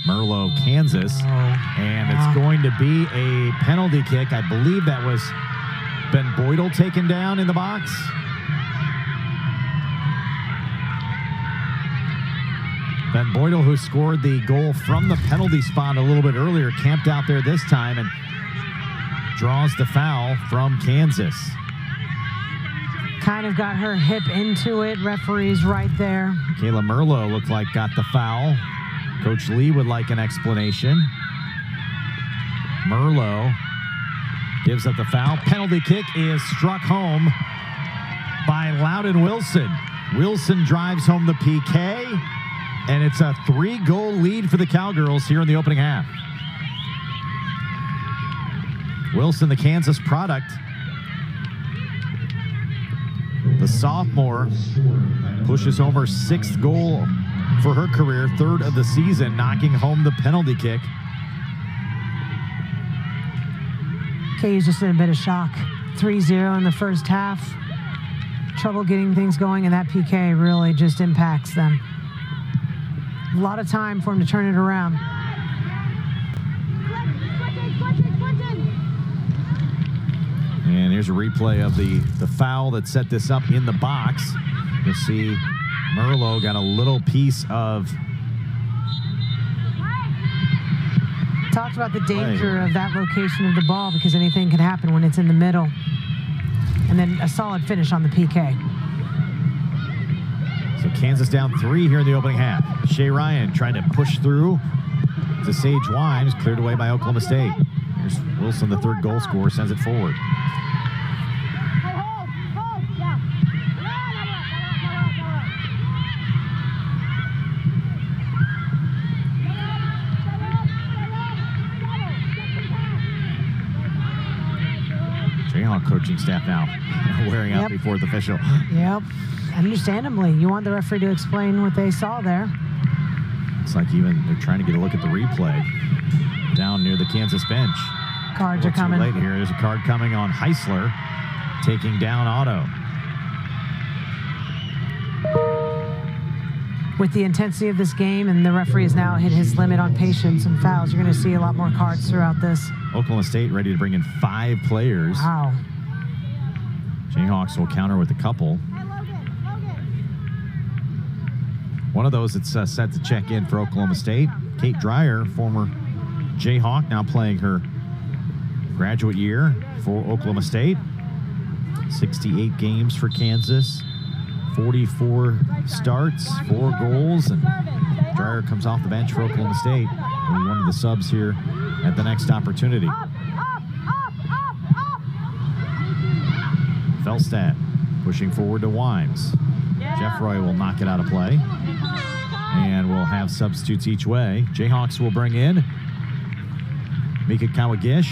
Merlot, Kansas. And it's going to be a penalty kick. I believe that was Ben Boydell taken down in the box. Ben Boydell, who scored the goal from the penalty spot a little bit earlier, camped out there this time and draws the foul from Kansas. Kind of got her hip into it. Referee's right there. Kayla Merlo looked like got the foul. Coach Lee would like an explanation. Merlo gives up the foul. Penalty kick is struck home by Loudon Wilson. Wilson drives home the PK, and it's a 3-goal lead for the Cowgirls here in the opening half. Wilson, the Kansas product. The sophomore pushes home her 6th goal for her career, 3rd of the season, knocking home the penalty kick. KU's just in a bit of shock. 3-0 in the first half. Trouble getting things going, and that PK really just impacts them. A lot of time for them to turn it around. And here's a replay of the foul that set this up in the box. You'll see Merlo got a little piece of... Talked about the danger of that location of the ball because anything can happen when it's in the middle. And then a solid finish on the PK. So Kansas down 3 here in the opening half. Shay Ryan trying to push through to Sage Wimes, cleared away by Oklahoma State. Here's Wilson, the 3rd goal scorer, sends it forward. Jayhawk coaching staff now wearing out before the official. Yep. Understandably, you want the referee to explain what they saw there. It's like even they're trying to get a look at the replay down near the Kansas bench. Cards are coming. Late here. There's a card coming on Heisler, taking down Otto. With the intensity of this game, and the referee has now hit his limit on patience and fouls, you're going to see a lot more cards throughout this. Oklahoma State ready to bring in 5 players. Wow. Jayhawks will counter with a couple. One of those that's set to check in for Oklahoma State. Kate Dreyer, former Jayhawk, now playing her graduate year for Oklahoma State. 68 games for Kansas. 44 starts, 4 goals, and Dreyer comes off the bench for Oklahoma State. One of the subs here at the next opportunity. Felstad pushing forward to Wimes. Jeffroy will knock it out of play. And we'll have substitutes each way. Jayhawks will bring in Mika Kawagish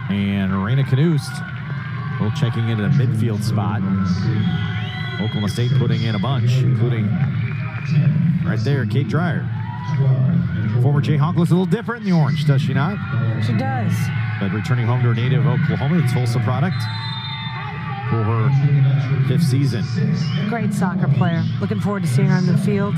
and Reina Knust, both checking into the midfield spot. Oklahoma State putting in a bunch, including right there, Kate Dreyer. Former Jayhawk looks a little different in the orange, does she not? She does. But returning home to her native Oklahoma, the Tulsa product, for her 5th season. Great soccer player. Looking forward to seeing her on the field.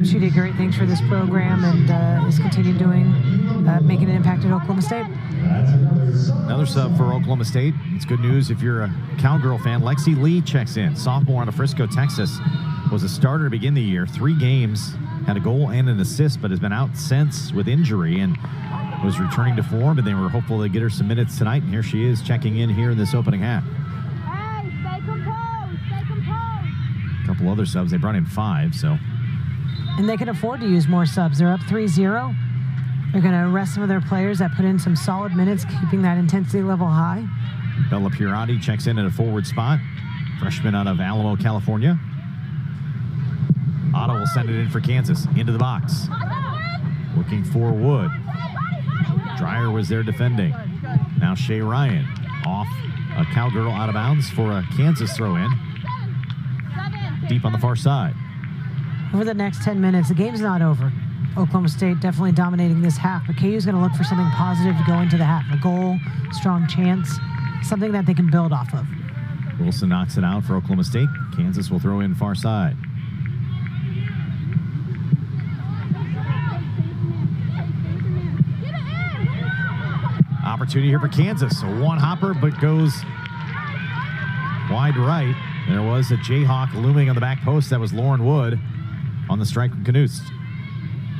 She did great things for this program and is continuing doing, making an impact at Oklahoma State. Another sub for Oklahoma State. It's good news if you're a Cowgirl fan. Lexi Lee checks in. Sophomore out of Frisco, Texas. Was a starter to begin the year. 3 games, had a goal and an assist, but has been out since with injury and was returning to form, and they were hopeful to get her some minutes tonight. And here she is checking in here in this opening half. Hey, stay composed, stay composed. A couple other subs. They brought in 5, so. And they can afford to use more subs. They're up 3-0. They're going to rest some of their players that put in some solid minutes, keeping that intensity level high. Bella Pirati checks in at a forward spot. Freshman out of Alamo, California. Otto will send it in for Kansas. Into the box. Looking for Wood. Dreyer was there defending. Now Shay Ryan off a Cowgirl out of bounds for a Kansas throw-in. Deep on the far side. Over the next 10 minutes, the game's not over. Oklahoma State definitely dominating this half, but KU's going to look for something positive to go into the half. A goal, strong chance, something that they can build off of. Wilson knocks it out for Oklahoma State. Kansas will throw in far side. Opportunity here for Kansas. A one-hopper, but goes wide right. There was a Jayhawk looming on the back post. That was Lauren Wood on the strike from Knuths.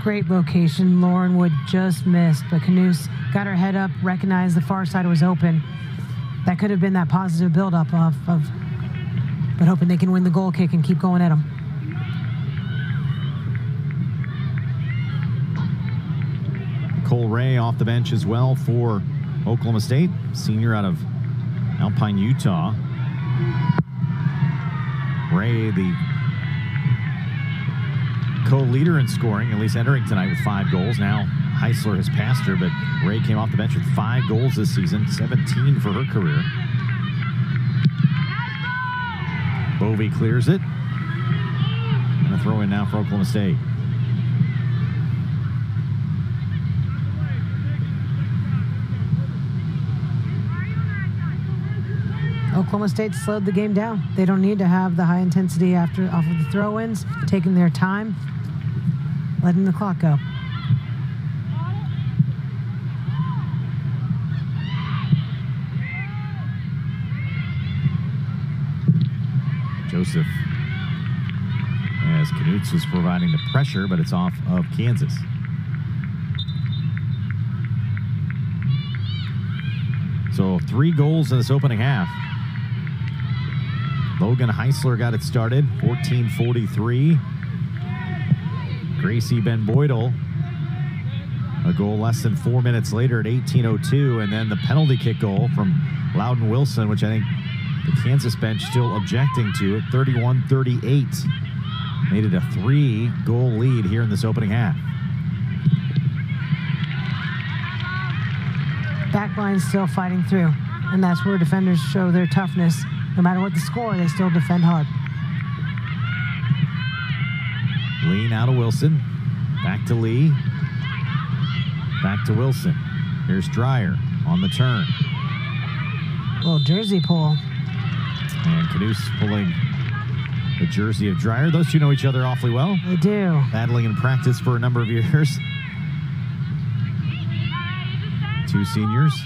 Great location. Lauren Wood just missed, but Knuths got her head up, recognized the far side was open. That could have been that positive buildup but hoping they can win the goal kick and keep going at them. Cole Ray off the bench as well for Oklahoma State, senior out of Alpine, Utah. Ray, the co-leader in scoring, at least entering tonight with 5 goals. Now Heisler has passed her, but Ray came off the bench with 5 goals this season, 17 for her career. Bovey clears it. And a throw in now for Oklahoma State. Oklahoma State slowed the game down. They don't need to have the high intensity off of the throw-ins, taking their time, letting the clock go. Joseph, as Knuths was providing the pressure, but it's off of Kansas. So 3 goals in this opening half. Logan Heisler got it started, 14:43. Gracie Ben Boydell, a goal less than 4 minutes later at 18:02, and then the penalty kick goal from Loudon Wilson, which I think the Kansas bench still objecting to at 31-38. Made it a 3-goal lead here in this opening half. Backline's still fighting through, and that's where defenders show their toughness. No matter what the score, they still defend hard. Lee now to Wilson. Back to Lee. Back to Wilson. Here's Dreyer on the turn. Little jersey pull. And Knuths pulling the jersey of Dreyer. Those two know each other awfully well. They do. Battling in practice for a number of years. 2 seniors.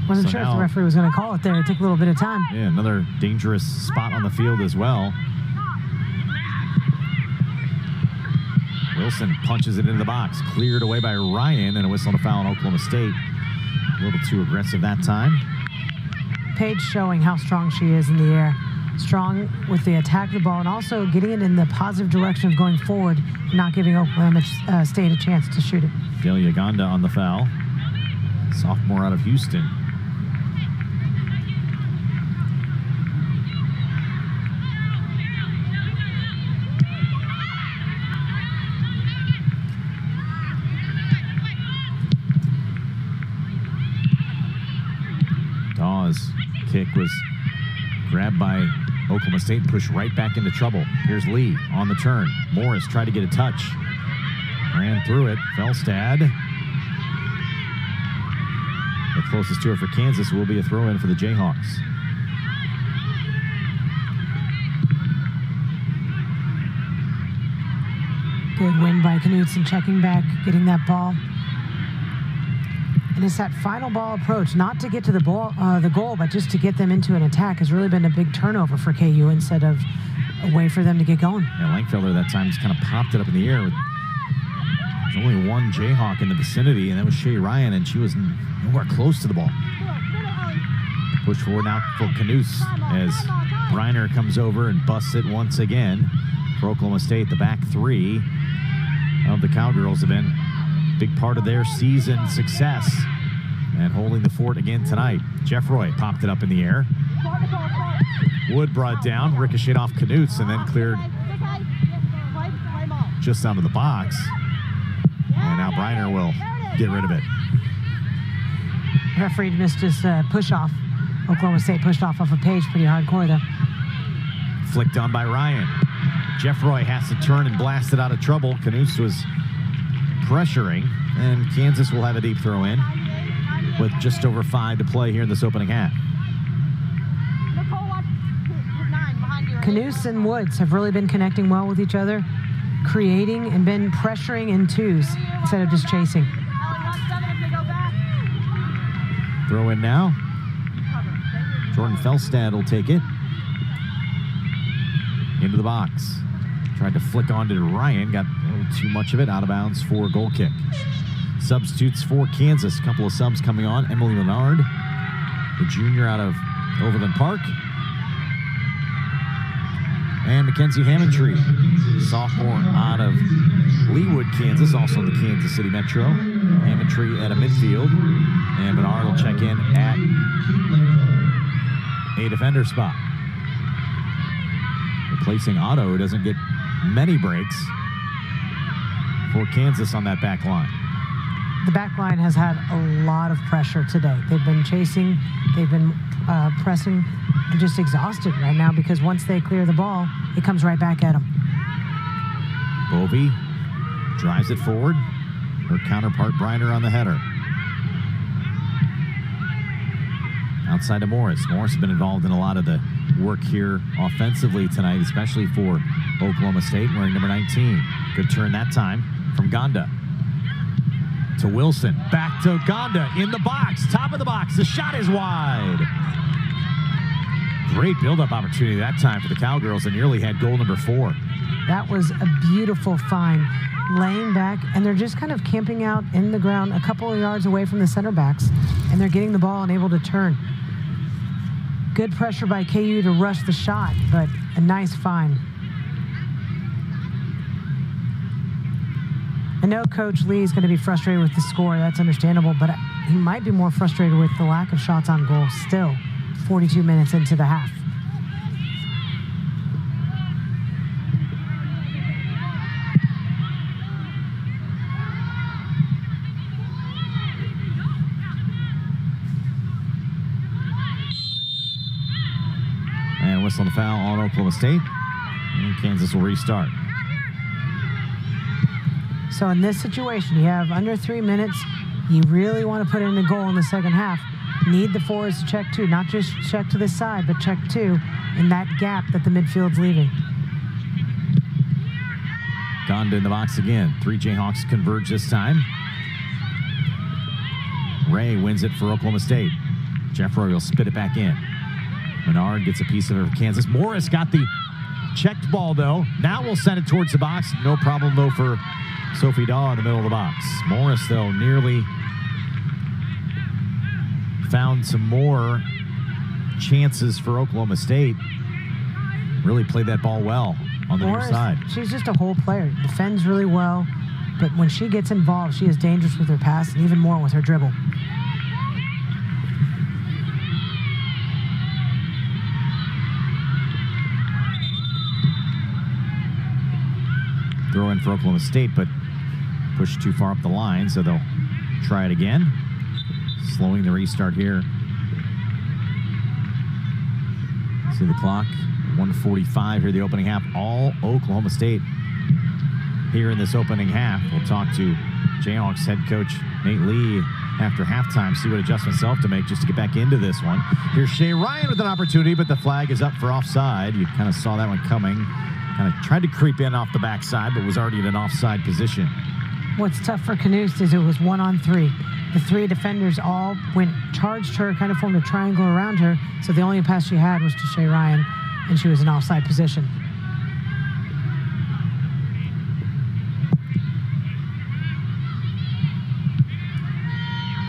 Wasn't So sure if now- the referee was going to call it there. It took a little bit of time. Yeah, another dangerous spot on the field as well. Wilson punches it into the box. Cleared away by Ryan, and a whistle to foul on Oklahoma State. A little too aggressive that time. Paige showing how strong she is in the air. Strong with the attack of the ball and also getting it in the positive direction of going forward, not giving Oklahoma State a chance to shoot it. Delia Gonda on the foul. Sophomore out of Houston. Dawes' kick was grabbed by Oklahoma State, pushed right back into trouble. Here's Lee on the turn. Morris tried to get a touch. Ran through it. Felstad. The closest to it for Kansas will be a throw-in for the Jayhawks. Good win by Knudsen, checking back, getting that ball. And it's that final ball approach, not to get to the goal, but just to get them into an attack has really been a big turnover for KU instead of a way for them to get going. Yeah, Langfelder that time just kind of popped it up in the air. There's only one Jayhawk in the vicinity, and that was Shay Ryan, and she was nowhere close to the ball. Push forward now for Knuths as Reiner comes over and busts it once again for Oklahoma State. The back 3 of the Cowgirls have been a big part of their season success and holding the fort again tonight. Jeffroy popped it up in the air. Wood brought down, ricocheted off Knuths, and then cleared just out of the box. And now Reiner will get rid of it. Referee missed his push-off. Oklahoma State pushed off a Page pretty hardcore there. Flicked on by Ryan. Jeffroy has to turn and blast it out of trouble. Knuths was pressuring, and Kansas will have a deep throw in with just over 5 to play here in this opening half. Knuths and Woods have really been connecting well with each other, creating and been pressuring in twos instead of just chasing. Throw in now. Jordan Felstad will take it. Into the box. Tried to flick onto Ryan. Got a little too much of it. Out of bounds for a goal kick. Substitutes for Kansas. A couple of subs coming on. Emily Leonard, the junior out of Overland Park. And Mackenzie Hammondtree, sophomore out of Leawood, Kansas, also in the Kansas City Metro. Hammondtree at a midfield. And Bernard will check in at a defender spot. Replacing Otto, who doesn't get many breaks for Kansas on that back line. The back line has had a lot of pressure today. They've been chasing, they've been pressing, and just exhausted right now because once they clear the ball, it comes right back at them. Bovey drives it forward. Her counterpart, Briner, on the header. Outside of Morris. Morris has been involved in a lot of the work here offensively tonight, especially for Oklahoma State, wearing number 19. Good turn that time from Gonda. To Wilson, back to Gonda, in the box, top of the box, the shot is wide. Great build-up opportunity that time for the Cowgirls, and nearly had goal number 4. That was a beautiful find, laying back, and they're just kind of camping out in the ground a couple of yards away from the center backs, and they're getting the ball and able to turn. Good pressure by KU to rush the shot, but a nice find. I know Coach Lee is going to be frustrated with the score. That's understandable, but he might be more frustrated with the lack of shots on goal still, 42 minutes into the half. And whistle and a foul on Oklahoma State, and Kansas will restart. So in this situation, you have under 3 minutes. You really want to put in a goal in the second half. Need the forwards to check two, not just check to this side, but check two in that gap that the midfield's leaving. Gonda in the box again. 3 Jayhawks converge this time. Ray wins it for Oklahoma State. Jeffroy will spit it back in. Menard gets a piece of it for Kansas. Morris got the checked ball, though. Now we'll send it towards the box. No problem, though, for Sophie Daw in the middle of the box. Morris, though, nearly found some more chances for Oklahoma State. Really played that ball well on the near side. She's just a whole player. Defends really well, but when she gets involved, she is dangerous with her pass and even more with her dribble. Throw in for Oklahoma State, but pushed too far up the line, so they'll try it again. Slowing the restart here. See the clock, 1:45 here, the opening half. All Oklahoma State here in this opening half. We'll talk to Jayhawks head coach Nate Lee after halftime, see what adjustments they'll have to make just to get back into this one. Here's Shay Ryan with an opportunity, but the flag is up for offside. You kind of saw that one coming. Kind of tried to creep in off the backside, but was already in an offside position. What's tough for Knust is it was 1-on-3. The 3 defenders all charged her, kind of formed a triangle around her, so the only pass she had was to Shay Ryan, and she was in offside position.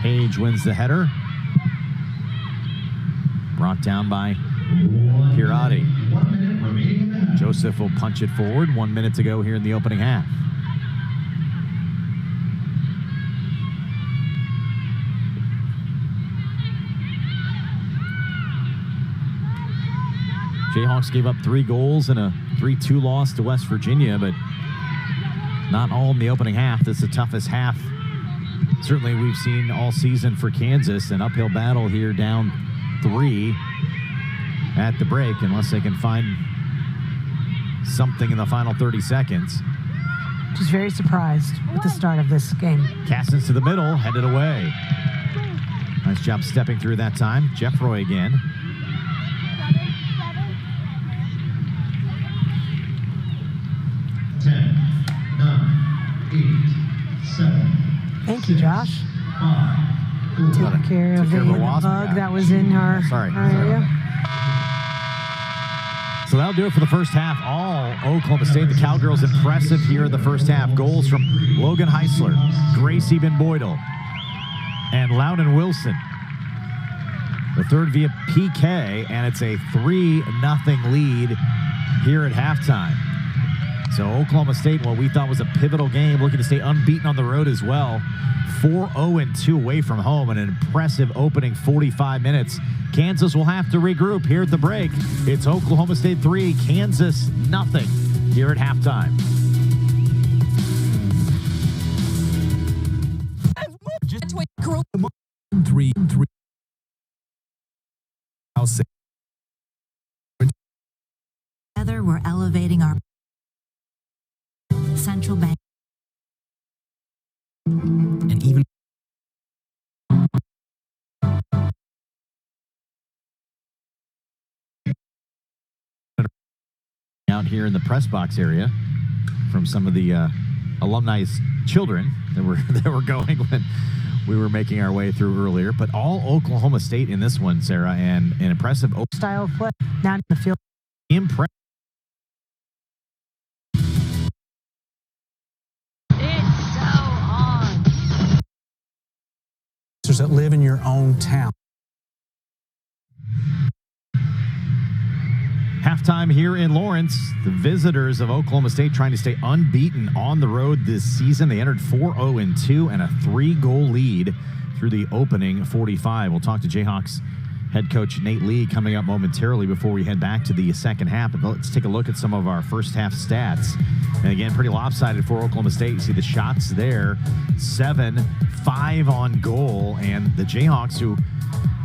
Page wins the header. Brought down by Pirati. Joseph will punch it forward. 1 minute to go here in the opening half. Jayhawks gave up 3 goals in a 3-2 loss to West Virginia, but not all in the opening half. This is the toughest half certainly we've seen all season for Kansas. An uphill battle here, down 3 at the break, unless they can find something in the final 30 seconds. Just very surprised with the start of this game. Castens to the middle, headed away. Nice job stepping through that time. Jeffroy again. 10, 9, 8, 7. Thank you, Josh. 5, Take care of the wasp. bug that was in our Sorry area. about that. So that'll do it for the first half. All Oklahoma State. The Cowgirls impressive here in the first half. Goals from Logan Heisler, Gracie Ben Boydell, and Loudon Wilson. The third via PK, and it's a 3-0 lead here at halftime. So Oklahoma State, what we thought was a pivotal game, looking to stay unbeaten on the road as well. 4-0-2 away from home, and an impressive opening 45 minutes. Kansas will have to regroup here at the break. It's Oklahoma State 3, Kansas 0 here at halftime. Three. I'll say. Together, we're elevating our central bank. And even out here in the press box area from some of the alumni's children that were going when we were making our way through earlier. But all Oklahoma State in this one, Sarah, and an impressive Style of play. Now in the field. impressive. It's so on. that live in your own town. Halftime here in Lawrence. The visitors of Oklahoma State trying to stay unbeaten on the road this season. They entered 4-0-2 and a 3-goal lead through the opening 45. We'll talk to Jayhawks head coach Nate Lee coming up momentarily before we head back to the second half. But let's take a look at some of our first half stats. And again, pretty lopsided for Oklahoma State. You see the shots there, 7, 5 on goal. And the Jayhawks, who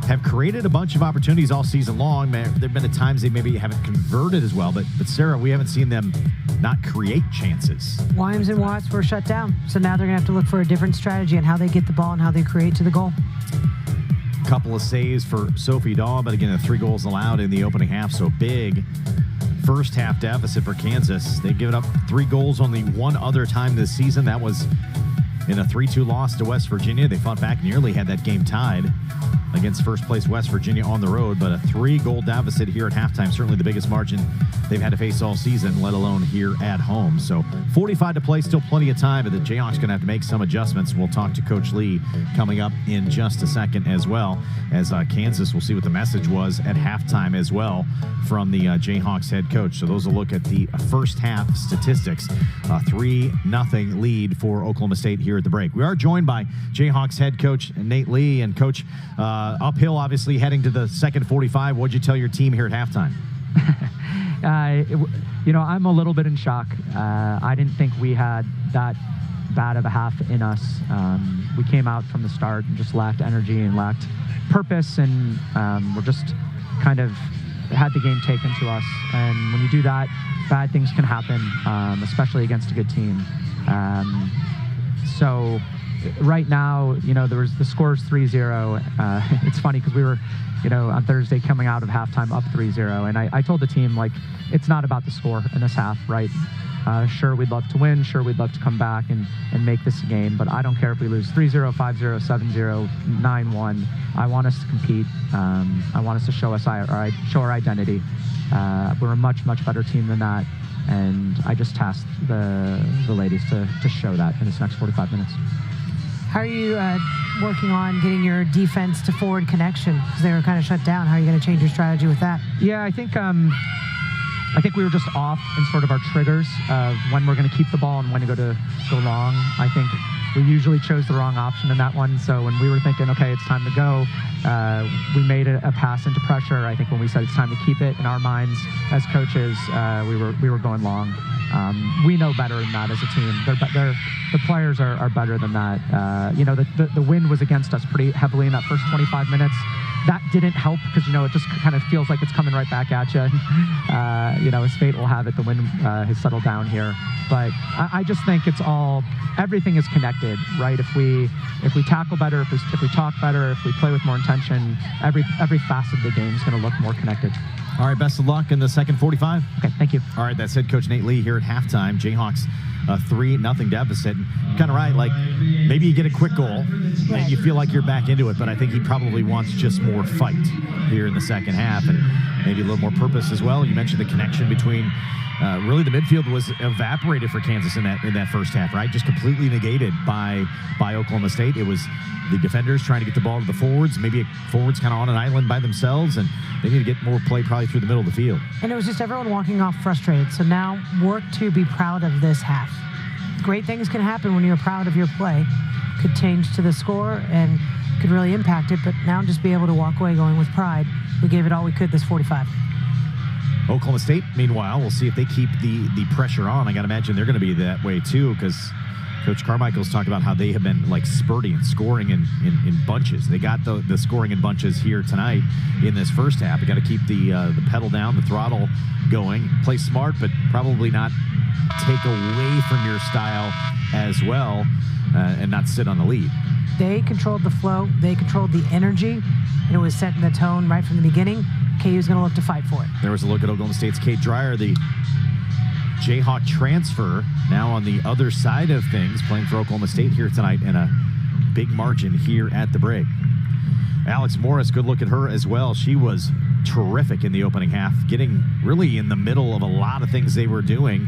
have created a bunch of opportunities all season long. There have been at times they maybe haven't converted as well, but Sarah, we haven't seen them not create chances. Williams and Watts were shut down, so now they're going to have to look for a different strategy on how they get the ball and how they create to the goal. Couple of saves for Sophie Daw, but again, the 3 goals allowed in the opening half, so big first half deficit for Kansas. They've given up 3 goals only one other time this season. That was in a 3-2 loss to West Virginia. They fought back, nearly had that game tied against first place West Virginia on the road, but a 3-goal deficit here at halftime, certainly the biggest margin they've had to face all season, let alone here at home. So 45 to play, still plenty of time, but the Jayhawks going to have to make some adjustments. We'll talk to Coach Lee coming up in just a second as well, as Kansas will see what the message was at halftime as well from the Jayhawks head coach. So those will look at the first half statistics. 3-0 lead for Oklahoma State here at the break. We are joined by Jayhawks head coach Nate Lee. And Coach, uphill obviously heading to the second 45. What'd you tell your team here at halftime? I'm a little bit in shock. I didn't think we had that bad of a half in us. We came out from the start and just lacked energy and lacked purpose, and we're just kind of had the game taken to us. And when you do that, bad things can happen, especially against a good team. So right now, the score is 3-0. It's funny because we were, on Thursday coming out of halftime up 3-0. And I told the team, it's not about the score in this half, right? Sure, we'd love to win. Sure, we'd love to come back and make this a game. But I don't care if we lose 3-0, 5-0, 7-0, 9-1. I want us to compete. I want us to show our identity. We're a much, much better team than that. And I just tasked the ladies to show that in this next 45 minutes. How are you working on getting your defense to forward connection? Because they were kind of shut down. How are you going to change your strategy with that? Yeah, I think we were just off in sort of our triggers of when we're going to keep the ball and when to go long. I think we usually chose the wrong option in that one. So when we were thinking, okay, it's time to go, we made a pass into pressure. I think when we said it's time to keep it, in our minds as coaches, we were going long. We know better than that as a team. The players are better than that. The wind was against us pretty heavily in that first 25 minutes. that didn't help because, it just kind of feels like it's coming right back at you. As fate will have it, the wind has settled down here. But I just think everything is connected, right? If we tackle better, if we talk better, if we play with more intention, every facet of the game is going to look more connected. All right, best of luck in the second 45. Okay, thank you. All right, that's head coach Nate Lee here at halftime. Jayhawks a 3-0 deficit. You're kind of right. Like, maybe you get a quick goal and you feel like you're back into it, but I think he probably wants just more fight here in the second half and maybe a little more purpose as well. You mentioned the connection between really the midfield was evaporated for Kansas in that first half, right? Just completely negated by Oklahoma State. It was the defenders trying to get the ball to the forwards, maybe forwards kind of on an island by themselves, and they need to get more play probably through the middle of the field. And it was just everyone walking off frustrated. So now work to be proud of this half. Great things can happen when you're proud of your play. Could change to the score and could really impact it, but now just be able to walk away going with pride. We gave it all we could this 45. Oklahoma State, meanwhile, we'll see if they keep the pressure on. I got to imagine they're going to be that way too, because Coach Carmichael's talked about how they have been like spurting and scoring in bunches. They got the scoring in bunches here tonight in this first half. You got to keep the pedal down, the throttle going, play smart, but probably not take away from your style as well, and not sit on the lead. They controlled the flow, they controlled the energy, and it was setting the tone right from the beginning. KU's going to look to fight for it. There was a look at Oklahoma State's Kate Dreyer, the Jayhawk transfer, now on the other side of things, playing for Oklahoma State here tonight in a big margin here at the break. Alex Morris, good look at her as well. She was terrific in the opening half, getting really in the middle of a lot of things they were doing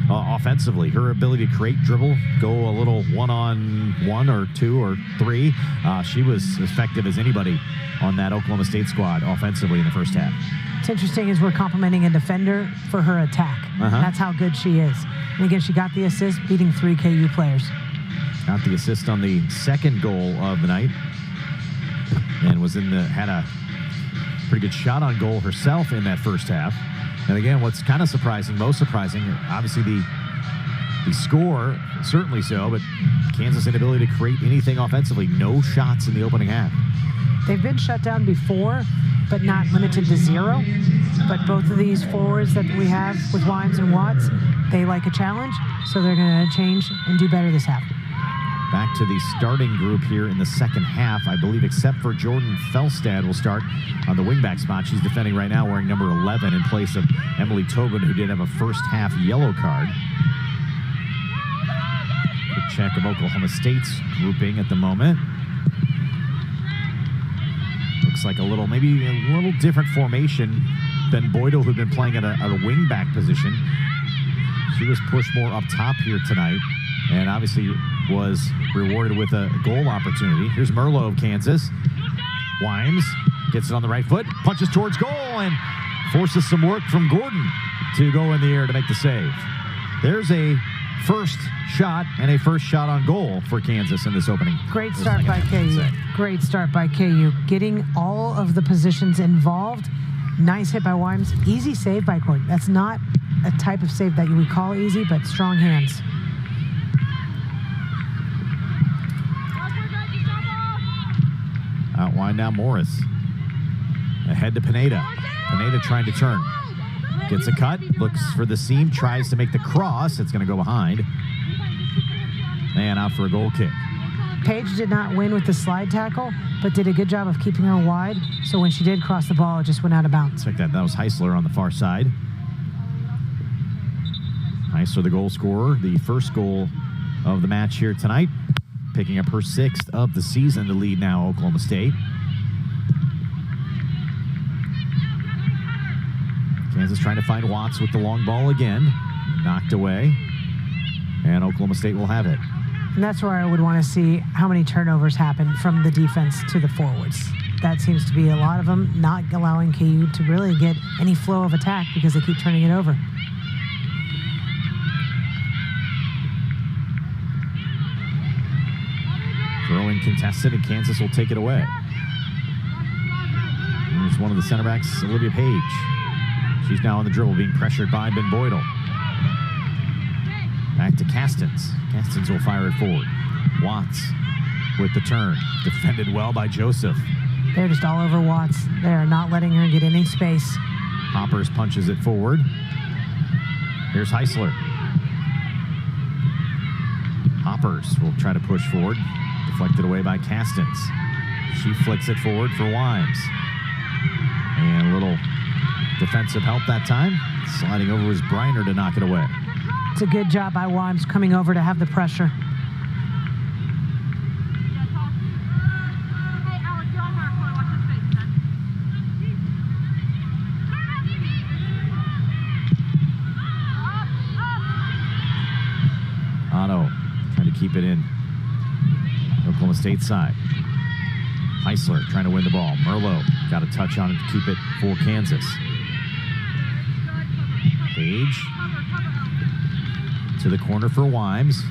offensively. Her ability to create, dribble, go a little one-on-one or two or three. She was as effective as anybody on that Oklahoma State squad offensively in the first half. What's interesting is we're complimenting a defender for her attack. That's how good she is. And again, she got the assist, beating 3 KU players. Got the assist on the second goal of the night, and had a pretty good shot on goal herself in that first half. And again, what's kind of surprising, most surprising, obviously the score, certainly so, but Kansas' inability to create anything offensively. No shots in the opening half. They've been shut down before, but not limited to 0. But both of these forwards that we have with Wimes and Watts, they like a challenge, so they're going to change and do better this half. Back to the starting group here in the second half, I believe, except for Jordan Felstad will start on the wingback spot. She's defending right now wearing number 11 in place of Emily Tobin, who did have a first half yellow card. Quick check of Oklahoma State's grouping at the moment. Looks like maybe a little different formation than Boydell, who'd been playing at a wingback position. She was pushed more up top here tonight, and obviously was rewarded with a goal opportunity. Here's Merlo of Kansas. Wimes gets it on the right foot, punches towards goal, and forces some work from Gordon to go in the air to make the save. There's a first shot and a first shot on goal for Kansas in this opening. Great start by KU. Great start by KU. Getting all of the positions involved. Nice hit by Wimes. Easy save by Gordon. That's not a type of save that you would call easy, but strong hands. Outwind now Morris. Ahead to Pineda. Pineda trying to turn. Gets a cut, looks for the seam, tries to make the cross. It's going to go behind. And out for a goal kick. Paige did not win with the slide tackle, but did a good job of keeping her wide. So when she did cross the ball, it just went out of bounds. Check that. That was Heisler on the far side. Heisler, the goal scorer, the first goal of the match here tonight, picking up her 6th of the season to lead now Oklahoma State. Kansas trying to find Watts with the long ball again. Knocked away. And Oklahoma State will have it. And that's where I would want to see how many turnovers happen from the defense to the forwards. That seems to be a lot of them, not allowing KU to really get any flow of attack because they keep turning it over. Throw-in contested, and Kansas will take it away. Here's one of the center backs, Olivia Page. She's now on the dribble, being pressured by Ben Boydell. Back to Castens. Castens will fire it forward. Watts with the turn. Defended well by Joseph. They're just all over Watts. They're not letting her get any space. Hoppers punches it forward. Here's Heisler. Hoppers will try to push forward. Deflected away by Castens. She flicks it forward for Wimes. And a little defensive help that time. Sliding over was Briner to knock it away. It's a good job by Wimes coming over to have the pressure. Otto trying to keep it in Oklahoma State side. Heisler trying to win the ball. Merlot got a touch on it to keep it for Kansas. Page to the corner for Wimes.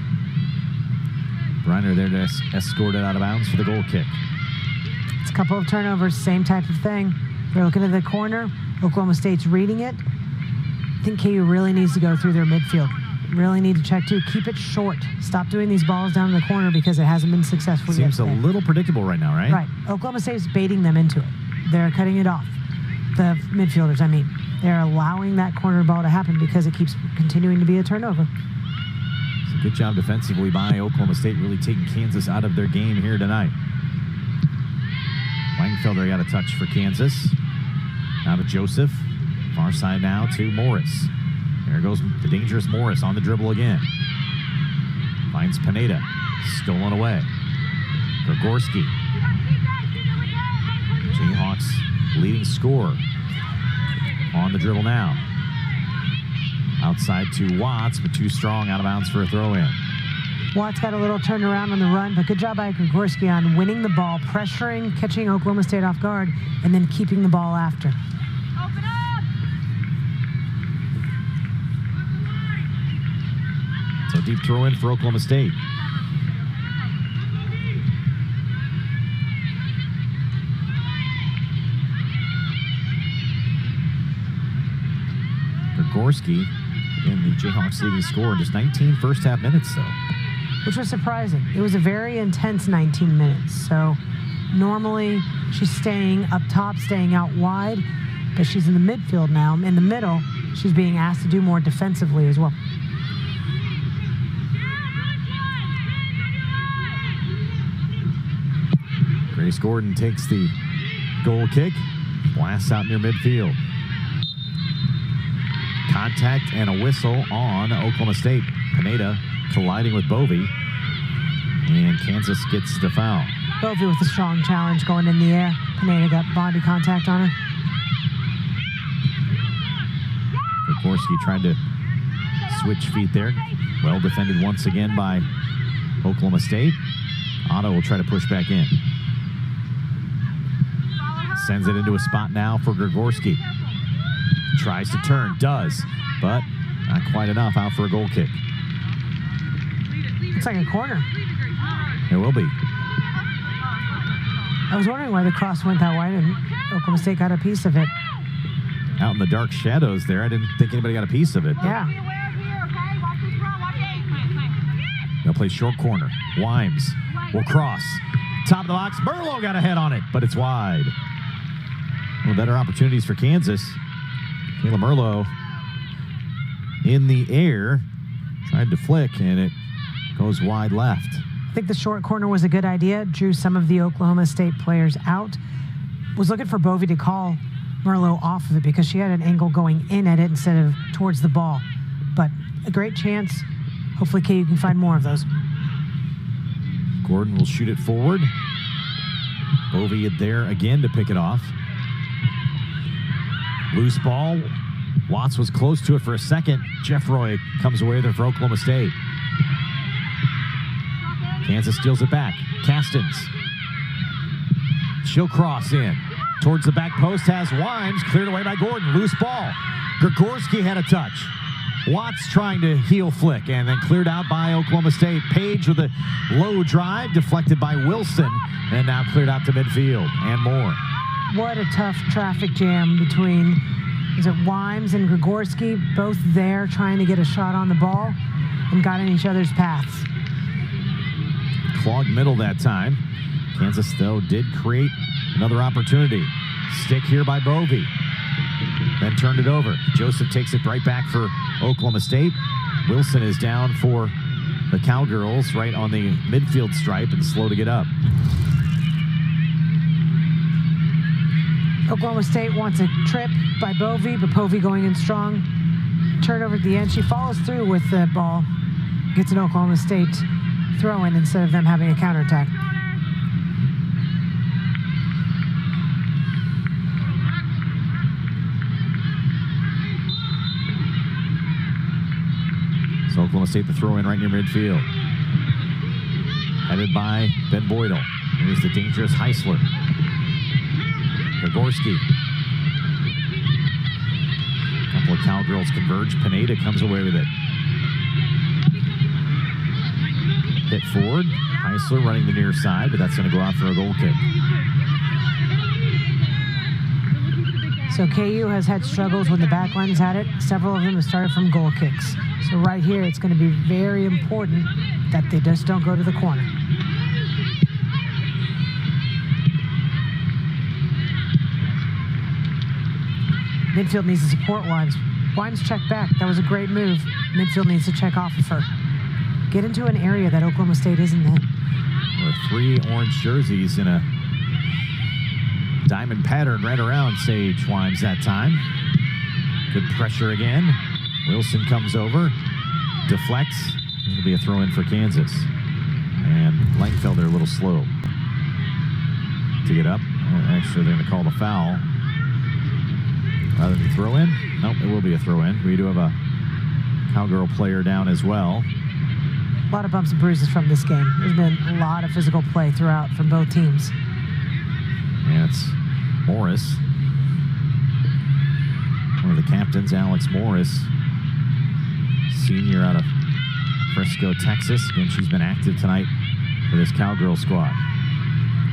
Briner there to escort it out of bounds for the goal kick. It's a couple of turnovers, same type of thing. They're looking at the corner. Oklahoma State's reading it. I think KU really needs to go through their midfield. Really need to check too. Keep it short. Stop doing these balls down in the corner because it hasn't been successful yet. Seems a little predictable right now, right? Right. Oklahoma State's baiting them into it. They're cutting it off. The midfielders, I mean. They're allowing that corner ball to happen because it keeps continuing to be a turnover. It's a good job defensively by Oklahoma State, really taking Kansas out of their game here tonight. Langfelder got a touch for Kansas. Now to Joseph. Far side now to Morris. There goes the dangerous Morris on the dribble again. Finds Pineda. Stolen away. Gregorski. Jayhawks leading scorer. On the dribble now. Outside to Watts, but too strong, out of bounds for a throw-in. Watts got a little turnaround on the run, but good job by Gregorski on winning the ball, pressuring, catching Oklahoma State off guard, and then keeping the ball after. Open up! So deep throw-in for Oklahoma State. Gregorski, again, the Jayhawks leading scorer, just 19 first half minutes, though. Which was surprising. It was a very intense 19 minutes. So normally she's staying up top, staying out wide, but she's in the midfield now. In the middle, she's being asked to do more defensively as well. Grace Gordon takes the goal kick, blasts out near midfield. Contact and a whistle on Oklahoma State. Pineda colliding with Bovey, and Kansas gets the foul. Bovey with a strong challenge going in the air. Pineda got body contact on her. Gregorski tried to switch feet there. Well defended once again by Oklahoma State. Otto will try to push back in. Sends it into a spot now for Gregorski. Tries to turn, does, but not quite enough. Out for a goal kick. It's like a corner. It will be. I was wondering why the cross went that wide and Oklahoma State got a piece of it. Out in the dark shadows there, I didn't think anybody got a piece of it. Yeah. They'll play short corner. Wimes will cross. Top of the box. Merlot got a head on it, but it's wide. Well, better opportunities for Kansas. Kayla Merlot in the air. Tried to flick, and it goes wide left. I think the short corner was a good idea. Drew some of the Oklahoma State players out. Was looking for Bovey to call Merlot off of it because she had an angle going in at it instead of towards the ball. But a great chance. Hopefully KU can find more of those. Gordon will shoot it forward. Bovey there again to pick it off. Loose ball. Watts was close to it for a second. Jeffroy comes away there for Oklahoma State. Kansas steals it back. Castens. She'll cross in. Towards the back post has Wimes. Cleared away by Gordon. Loose ball. Gregorski had a touch. Watts trying to heel flick and then cleared out by Oklahoma State. Page with a low drive. Deflected by Wilson. And now cleared out to midfield and more. What a tough traffic jam between, is it Wimes and Gregorski, both there trying to get a shot on the ball and got in each other's paths. Clogged middle that time. Kansas, though, did create Another opportunity. Stick here by Bovee. Then turned it over. Joseph takes it right back for Oklahoma State. Wilson is down for the Cowgirls right on the midfield stripe and slow to get up. Oklahoma State wants a trip by Bovee, but Bovee going in strong. Turnover at the end. She follows through with the ball. Gets an Oklahoma State throw-in instead of them having a counterattack. So Oklahoma State the throw-in right near midfield. Headed by Ben Boydell. Here's the dangerous Heisler. Gregorski. A couple of Cowgirls converge. Pineda comes away with it. Hit forward. Heisler running the near side, but that's going to go out for a goal kick. So KU has had struggles when the back line has had it. Several of them have started from goal kicks. So right here, it's going to be very important that they just don't go to the corner. Midfield needs to support Wimes. Wimes check back. That was a great move. Midfield needs to check off of her. Get into an area that Oklahoma State isn't in. There are 3 orange jerseys in a diamond pattern right around Sage Wimes that time. Good pressure again. Wilson comes over, deflects. It'll be a throw-in for Kansas. And Langfelder a little slow to get up. Actually, they're going to call the foul. Rather than throw-in? Nope, it will be a throw-in. We do have a Cowgirl player down as well. A lot of bumps and bruises from this game. There's been a lot of physical play throughout from both teams. And it's Morris. One of the captains, Alex Morris. Senior out of Frisco, Texas. Again, she's been active tonight for this Cowgirl squad.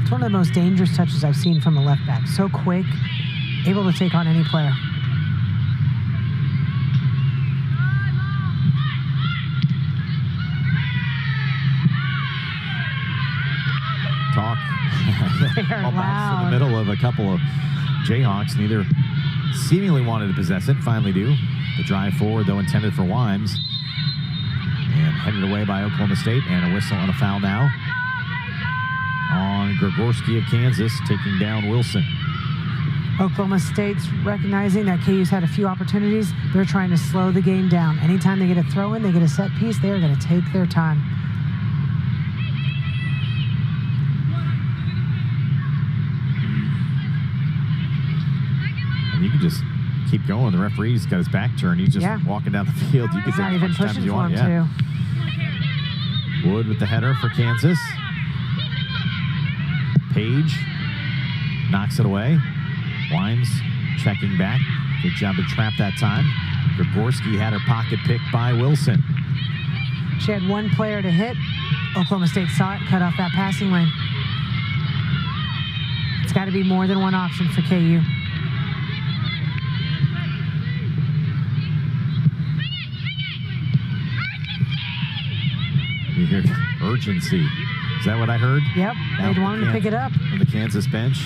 It's one of the most dangerous touches I've seen from a left back. So quick, able to take on any player. Talk. Ball bounced in the middle of a couple of Jayhawks. Neither seemingly wanted to possess it. Finally do. The drive forward, though, intended for Wimes. And headed away by Oklahoma State. And a whistle and a foul now on Gregorski of Kansas, taking down Wilson. Oklahoma State's recognizing that KU's had a few opportunities. They're trying to slow the game down. Anytime they get a throw-in, they get a set piece, they're going to take their time. And you can just keep going. The referee's got his back turned. He's just walking down the field. You can He's take not as even much time pushing as you for want. him, too. Wood with the header for Kansas. Page knocks it away. Wimes checking back. Good job to trap that time. Gregorski had her pocket picked by Wilson. She had one player to hit. Oklahoma State saw it, cut off that passing lane. It's got to be more than one option for KU. You hear urgency. Is that what I heard? Yep, they'd want him to pick it up. From the Kansas bench.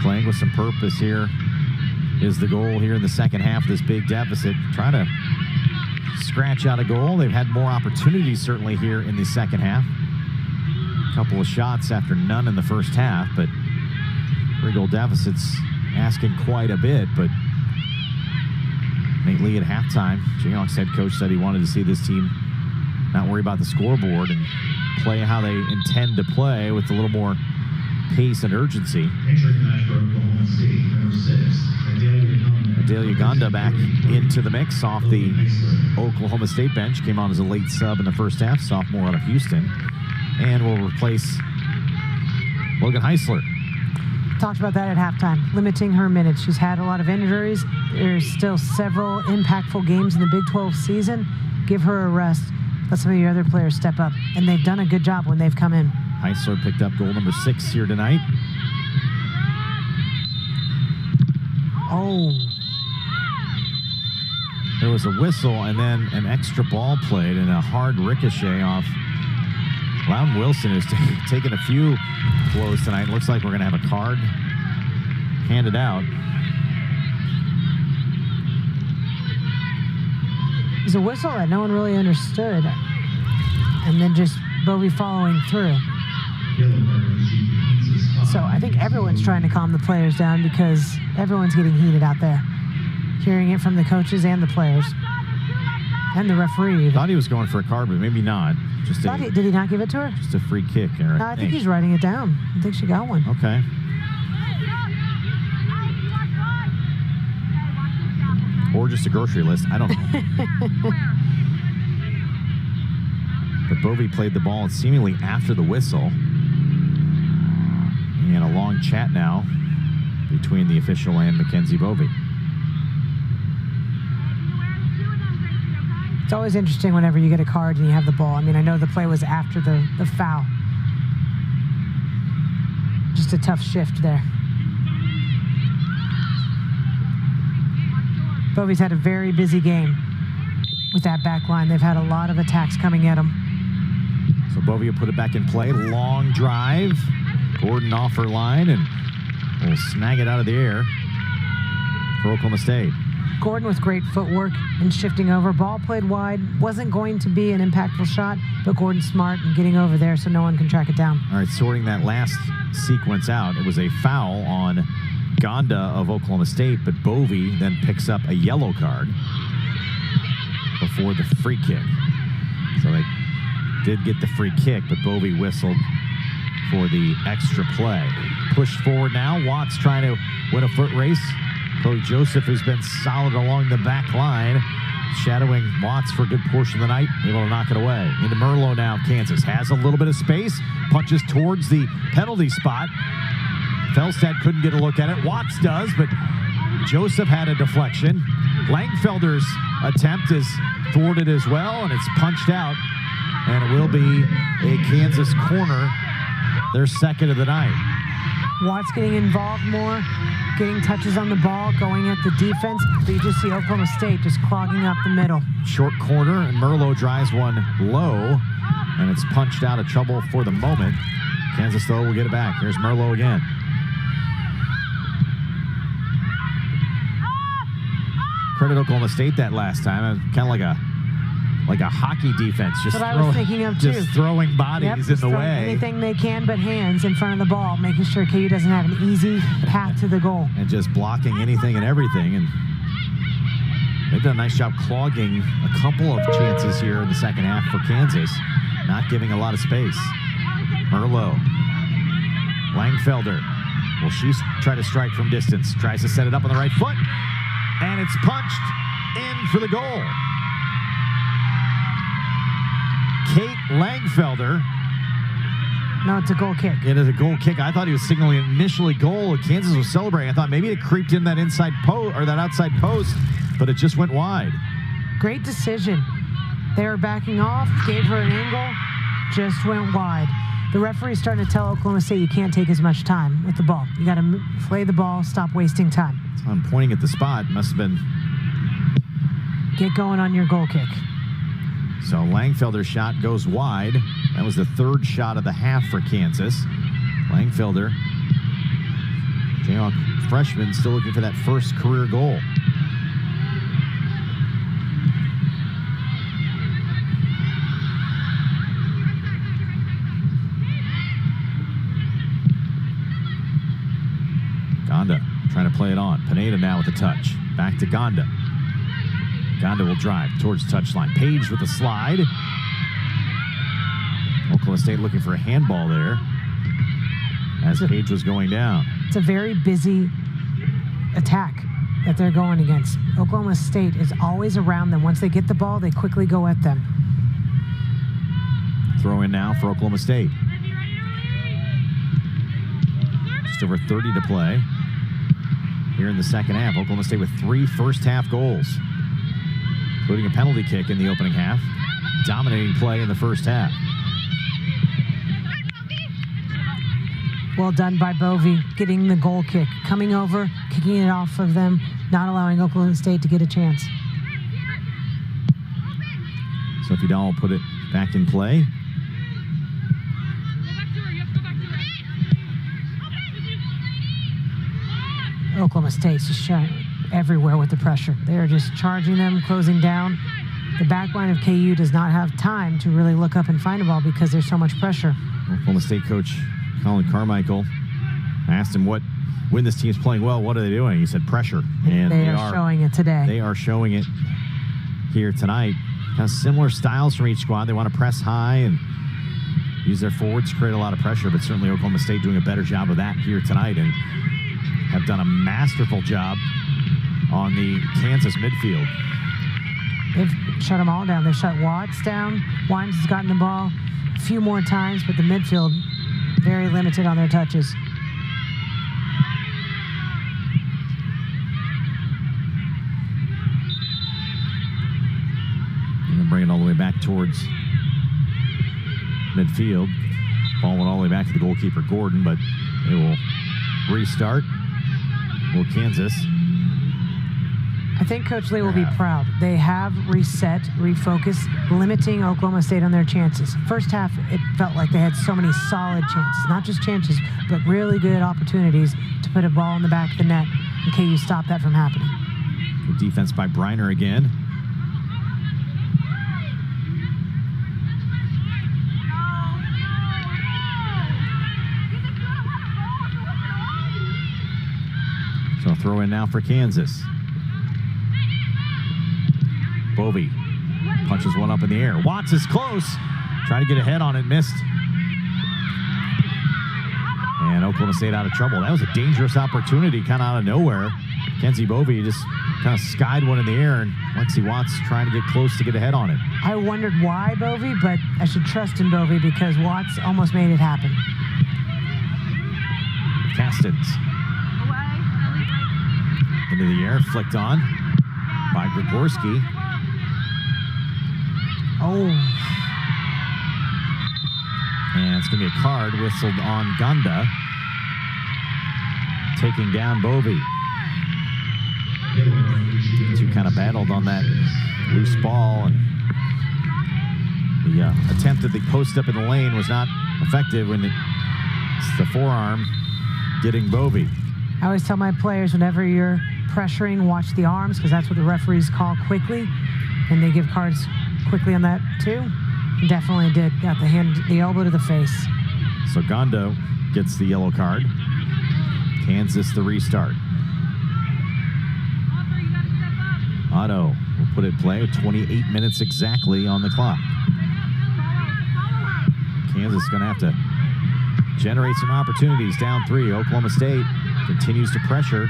Playing with some purpose here is the goal here in the second half of this big deficit. Trying to scratch out a goal. They've had more opportunities certainly here in the second half. A couple of shots after none in the first half, but 3-goal deficit's asking quite a bit. But Nate Lee at halftime, Jayhawks head coach said he wanted to see this team not worry about the scoreboard and play how they intend to play with a little more pace and urgency. Adelia Uganda back into the mix off the Oklahoma State bench. Came on as a late sub in the first half, sophomore out of Houston. And will replace Logan Heisler. Talked about that at halftime, limiting her minutes. She's had a lot of injuries. There's still several impactful games in the Big 12 season. Give her a rest. Let some of your other players step up. And they've done a good job when they've come in. Heisler picked up goal number 6 here tonight. Oh. There was a whistle and then an extra ball played and a hard ricochet off Loudon Wilson is taking a few blows tonight. Looks like we're going to have a card handed out. It was a whistle that no one really understood. And then just Bovey following through. So I think everyone's trying to calm the players down because everyone's getting heated out there. Hearing it from the coaches and the players. And the referee. Thought he was going for a card, but maybe not. Did he not give it to her? Just a free kick. Eric. No, I think he's writing it down. I think she got one. Okay. Or just a grocery list. I don't know. But Bovey played the ball seemingly after the whistle. And a long chat now between the official and Mackenzie Bovey. It's always interesting whenever you get a card and you have the ball. I mean, I know the play was after the foul. Just a tough shift there. Bovey's had a very busy game with that back line. They've had a lot of attacks coming at him. So Bovey will put it back in play. Long drive. Gordon off her line and will snag it out of the air for Oklahoma State. Gordon with great footwork and shifting over. Ball played wide. Wasn't going to be an impactful shot, but Gordon's smart and getting over there so no one can track it down. All right, sorting that last sequence out, it was a foul on Gonda of Oklahoma State, but Bovey then picks up a yellow card before the free kick. So they did get the free kick, but Bovey whistled for the extra play. Pushed forward now. Watts trying to win a foot race. Chloe Joseph has been solid along the back line, shadowing Watts for a good portion of the night, able to knock it away. Into Merlot now, Kansas has a little bit of space, punches towards the penalty spot. Felstad couldn't get a look at it. Watts does, but Joseph had a deflection. Langfelder's attempt is thwarted as well, and it's punched out, and it will be a Kansas corner, their second of the night. Watts getting involved more, getting touches on the ball, going at the defense. But you just see Oklahoma State just clogging up the middle. Short corner, and Merlot drives one low, and it's punched out of trouble for the moment. Kansas, though, will get it back. Here's Merlot again. Credit Oklahoma State that last time. Kind of like a hockey defense, just, I was thinking of too. Just throwing bodies in the way. Anything they can but hands in front of the ball, making sure KU doesn't have an easy path to the goal. And just blocking anything and everything. And they've done a nice job clogging a couple of chances here in the second half for Kansas, not giving a lot of space. Merlot. Langfelder. Will she try to strike from distance? Tries to set it up on the right foot. And it's punched in for the goal. Kate Langfelder. No, it's a goal kick. It is a goal kick. I thought he was signaling initially goal. Kansas was celebrating. I thought maybe it creeped in that inside post or that outside post, but it just went wide. Great decision. They were backing off, gave her an angle, just went wide. The referee's starting to tell Oklahoma State you can't take as much time with the ball. You got to play the ball, stop wasting time. So I'm pointing at the spot. Must have been. Get going on your goal kick. So Langfelder's shot goes wide. That was the third shot of the half for Kansas. Langfelder, Jayhawk freshman, still looking for that first career goal. Gonda trying to play it on. Pineda now with the touch. Back to Gonda. Gonda will drive towards touchline. Page with the slide. Oklahoma State looking for a handball there as Page was going down. It's a very busy attack that they're going against. Oklahoma State is always around them. Once they get the ball, they quickly go at them. Throw in now for Oklahoma State. Just over 30 to play here in the second half. Oklahoma State with 3 first-half goals, including a penalty kick in the opening half. Dominating play in the first half. Well done by Bovey, getting the goal kick, coming over, kicking it off of them, not allowing Oklahoma State to get a chance. Sophie Dahl will put it back in play. Oklahoma State's just showing everywhere with the pressure. They are just charging them, closing down. The back line of KU does not have time to really look up and find a ball because there's so much pressure. Oklahoma State coach Colin Carmichael asked him when this team's playing well, what are they doing? He said pressure. And they are showing it today. They are showing it here tonight. Kind of similar styles from each squad. They want to press high and use their forwards to create a lot of pressure, but certainly Oklahoma State doing a better job of that here tonight and have done a masterful job on the Kansas midfield. They've shut them all down. They've shut Watts down. Wimes has gotten the ball a few more times, but the midfield very limited on their touches. And bring it all the way back towards midfield. Ball went all the way back to the goalkeeper, Gordon, but it will restart. Will Kansas. I think Coach Lee will be proud. They have reset, refocused, limiting Oklahoma State on their chances. First half, it felt like they had so many solid chances. Not just chances, but really good opportunities to put a ball in the back of the net. And KU stopped that from happening. Good defense by Briner again. So throw in now for Kansas. Bovee punches one up in the air. Watts is close. Trying to get ahead on it, missed. And Oklahoma State out of trouble. That was a dangerous opportunity, kind of out of nowhere. Kenzie Bovee just kind of skied one in the air, and Lexi Watts trying to get close to get ahead on it. I wondered why Bovee, but I should trust in Bovee because Watts almost made it happen. Castens. Into the air, flicked on by Gregorski. Oh. And it's going to be a card whistled on Ganda, taking down Bovee. The two kind of battled on that loose ball, and the attempt at the post up in the lane was not effective when it's the forearm getting Bovee. I always tell my players, whenever you're pressuring, watch the arms, because that's what the referees call quickly, and they give cards quickly on that too. Definitely did. Got the elbow to the face. So Gondo gets the yellow card. Kansas the restart. Otto will put it in play with 28 minutes exactly on the clock. Kansas is going to have to generate some opportunities down 3. Oklahoma State continues to pressure.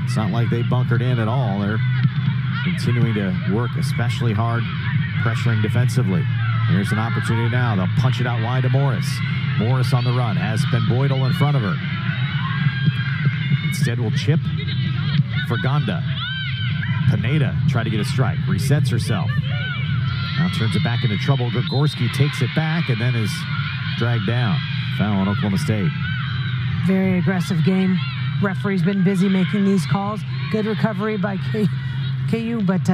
It's not like they bunkered in at all. They're continuing to work especially hard, pressuring defensively. Here's an opportunity now. They'll punch it out wide to Morris. Morris on the run has Ben Boydell in front of her. Instead will chip for Ganda. Pineda tried to get a strike, resets herself. Now turns it back into trouble. Gregorski takes it back and then is dragged down. Foul on Oklahoma State. Very aggressive game. Referee's been busy making these calls. Good recovery by KU, but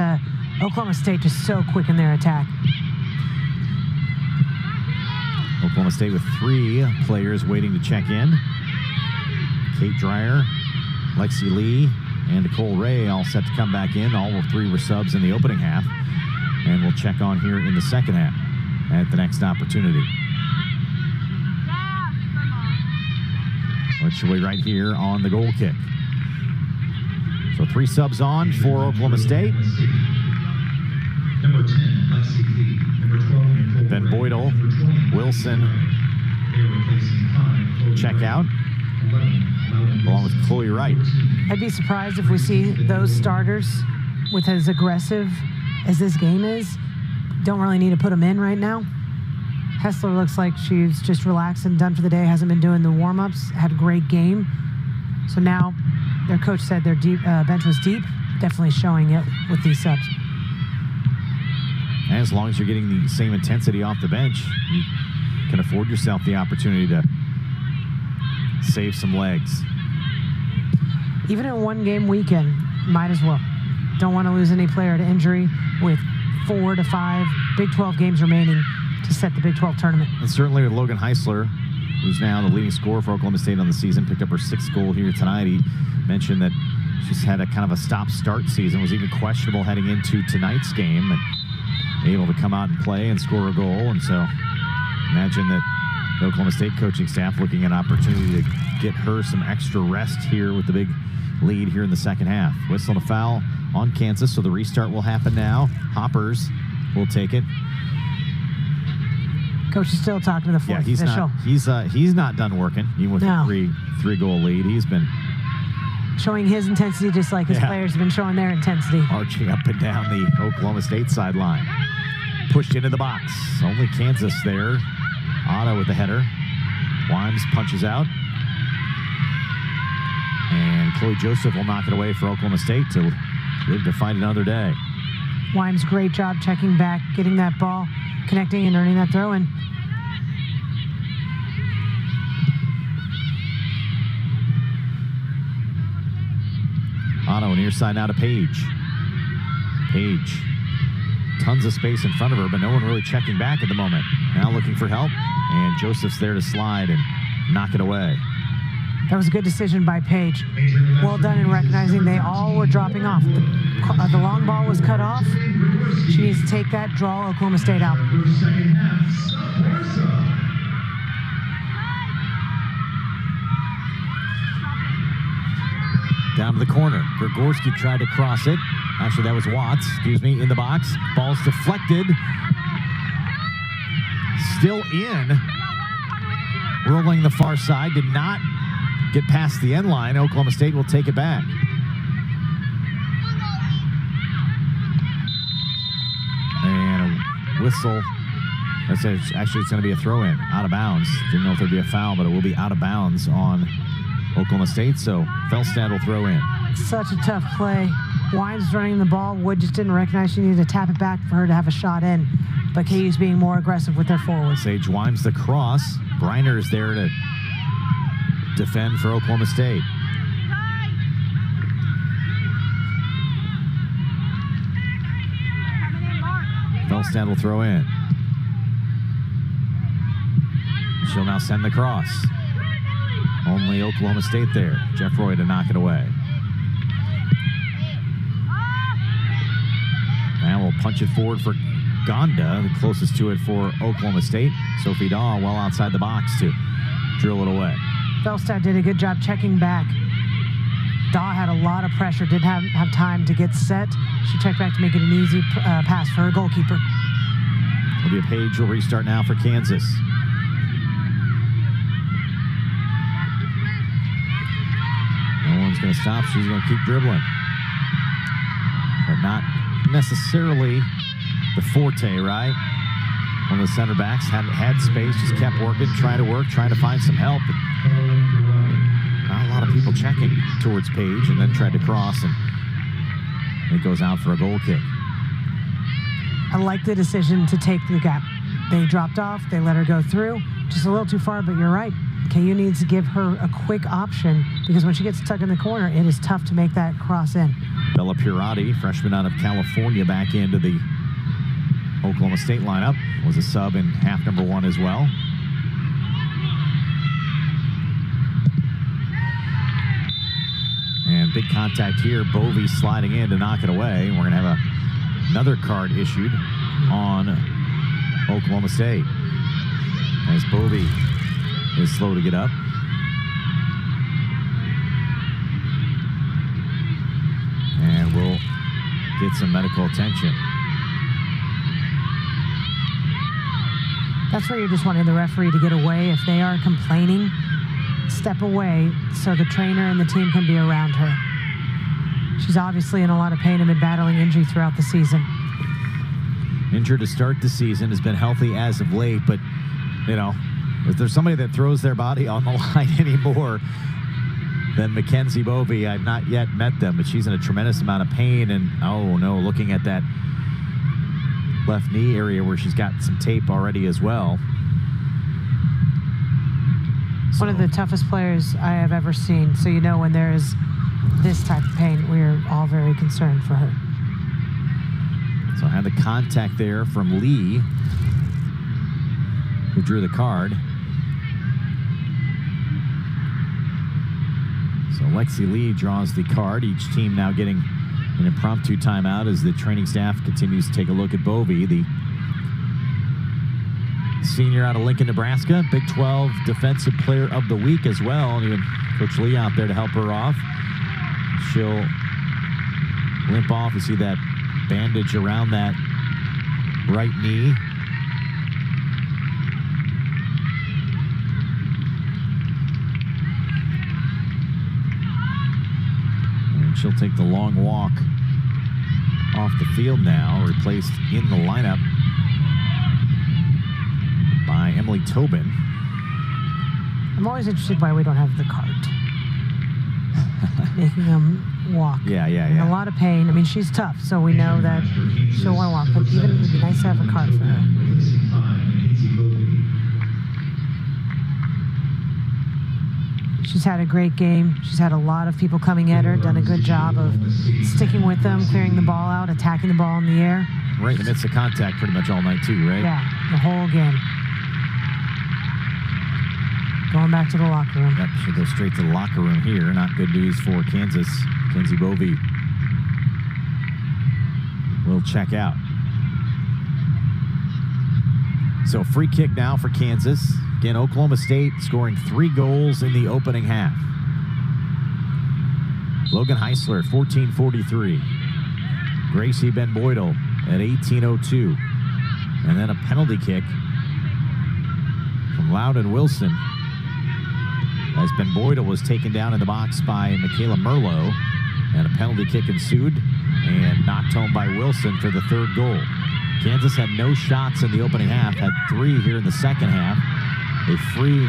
Oklahoma State just so quick in their attack. Oklahoma State with 3 players waiting to check in. Kate Dreyer, Lexi Lee, and Nicole Ray all set to come back in. All 3 were subs in the opening half. And we'll check on here in the second half at the next opportunity. Which will be right here on the goal kick. So 3 subs on for Oklahoma State. Number 10, Lexi Lee. Number 12, Ben Boydell, Wilson, check out, along with Chloe Wright. I'd be surprised if we see those starters with as aggressive as this game is. Don't really need to put them in right now. Hessler looks like she's just relaxed and done for the day, hasn't been doing the warm-ups, had a great game. So now their coach said their bench was deep, definitely showing it with these subs. And as long as you're getting the same intensity off the bench, you can afford yourself the opportunity to save some legs. Even in one game weekend, might as well. Don't want to lose any player to injury with 4 to 5 Big 12 games remaining to set the Big 12 tournament. And certainly with Logan Heisler who's now the leading scorer for Oklahoma State on the season, picked up her 6th goal here tonight. He mentioned that she's had a kind of a stop-start season, was even questionable heading into tonight's game, and able to come out and play and score a goal. And so imagine that the Oklahoma State coaching staff looking at an opportunity to get her some extra rest here with the big lead here in the second half. Whistle and a foul on Kansas, so the restart will happen now. Hoppers will take it. Coach is still talking to the fourth official. He's not done working, even with a three-goal lead. He's been showing his intensity just like his players have been showing their intensity. Marching up and down the Oklahoma State sideline. Pushed into the box. Only Kansas there. Otto with the header. Wimes punches out. And Chloe Joseph will knock it away for Oklahoma State to live to fight another day. Wimes, great job checking back, getting that ball, connecting and earning that throw in. Otto near side now to Page. Page. Tons of space in front of her, but no one really checking back at the moment. Now looking for help, and Joseph's there to slide and knock it away. That was a good decision by Page. Well done in recognizing they all were dropping off. The long ball was cut off. She needs to take that, draw Oklahoma State out. Down to the corner. Gregorski tried to cross it. Actually, that was Watts, in the box. Ball's deflected. Still in. Rolling the far side. Did not get past the end line. Oklahoma State will take it back. And a whistle. Actually, it's going to be a throw-in. Out of bounds. Didn't know if there'd be a foul, but it will be out of bounds on Oklahoma State, so Felstad will throw in. Such a tough play. Wimes running the ball. Wood just didn't recognize she needed to tap it back for her to have a shot in. But KU's being more aggressive with their forwards. Sage Wimes the cross. Briner is there to defend for Oklahoma State. Felstad will throw in. She'll now send the cross. Only Oklahoma State there. Jeff Roy to knock it away. Now we'll punch it forward for Gonda, the closest to it for Oklahoma State. Sophie Daw well outside the box to drill it away. Felstad did a good job checking back. Daw had a lot of pressure, didn't have time to get set. She checked back to make it an easy pass for her goalkeeper. Olivia Page will restart now for Kansas. No one's going to stop. She's going to keep dribbling. But not necessarily the forte, right? One of the center backs had space, just kept working, trying to find some help. Not a lot of people checking towards Page, and then tried to cross, and it goes out for a goal kick. I like the decision to take the gap. They dropped off, they let her go through. Just a little too far, but you're right. KU needs to give her a quick option, because when she gets stuck in the corner, it is tough to make that cross in. Bella Pirati, freshman out of California, back into the Oklahoma State lineup. Was a sub in half number 1 as well. And big contact here. Bovey sliding in to knock it away. We're going to have another card issued on Oklahoma State, as Bovey is slow to get up. And we'll get some medical attention. That's where you're just wanting the referee to get away. If they are complaining, step away so the trainer and the team can be around her. She's obviously in a lot of pain and been battling injury throughout the season. Injured to start the season, has been healthy as of late, but, you know, if there's somebody that throws their body on the line anymore than Mackenzie Bovey, I've not yet met them, but she's in a tremendous amount of pain. And, oh, no, looking at that left knee area where she's got some tape already as well. One of the toughest players I have ever seen. So, you know, when there is this type of pain, we're all very concerned for her. So I had the contact there from Lee, who drew the card. So Lexi Lee draws the card. Each team now getting an impromptu timeout as the training staff continues to take a look at Bovey, the senior out of Lincoln, Nebraska. Big 12 Defensive Player of the Week as well. And even Coach Lee out there to help her off. She'll limp off. You see that bandage around that right knee. And she'll take the long walk off the field now, replaced in the lineup by Emily Tobin. I'm always interested why we don't have the cart. Making them walk. Yeah. In a lot of pain. I mean, she's tough, so we know that she'll want to walk, but even it would be nice to have a cart for her. She's had a great game. She's had a lot of people coming at her, done a good job of sticking with them, clearing the ball out, attacking the ball in the air. Right in the midst of contact pretty much all night too, right? Yeah, the whole game. Going back to the locker room. Yep, she'll go straight to the locker room here. Not good news for Kansas. Kenzie Bovey will check out. So free kick now for Kansas. Again, Oklahoma State scoring 3 goals in the opening half. Logan Heisler at 14:43. Gracie Ben Boydell at 18:02. And then a penalty kick from Loudon Wilson, as Ben Boydell was taken down in the box by Michaela Merlo, and a penalty kick ensued and knocked home by Wilson for the 3rd goal. Kansas had no shots in the opening half, had 3 here in the second half. A free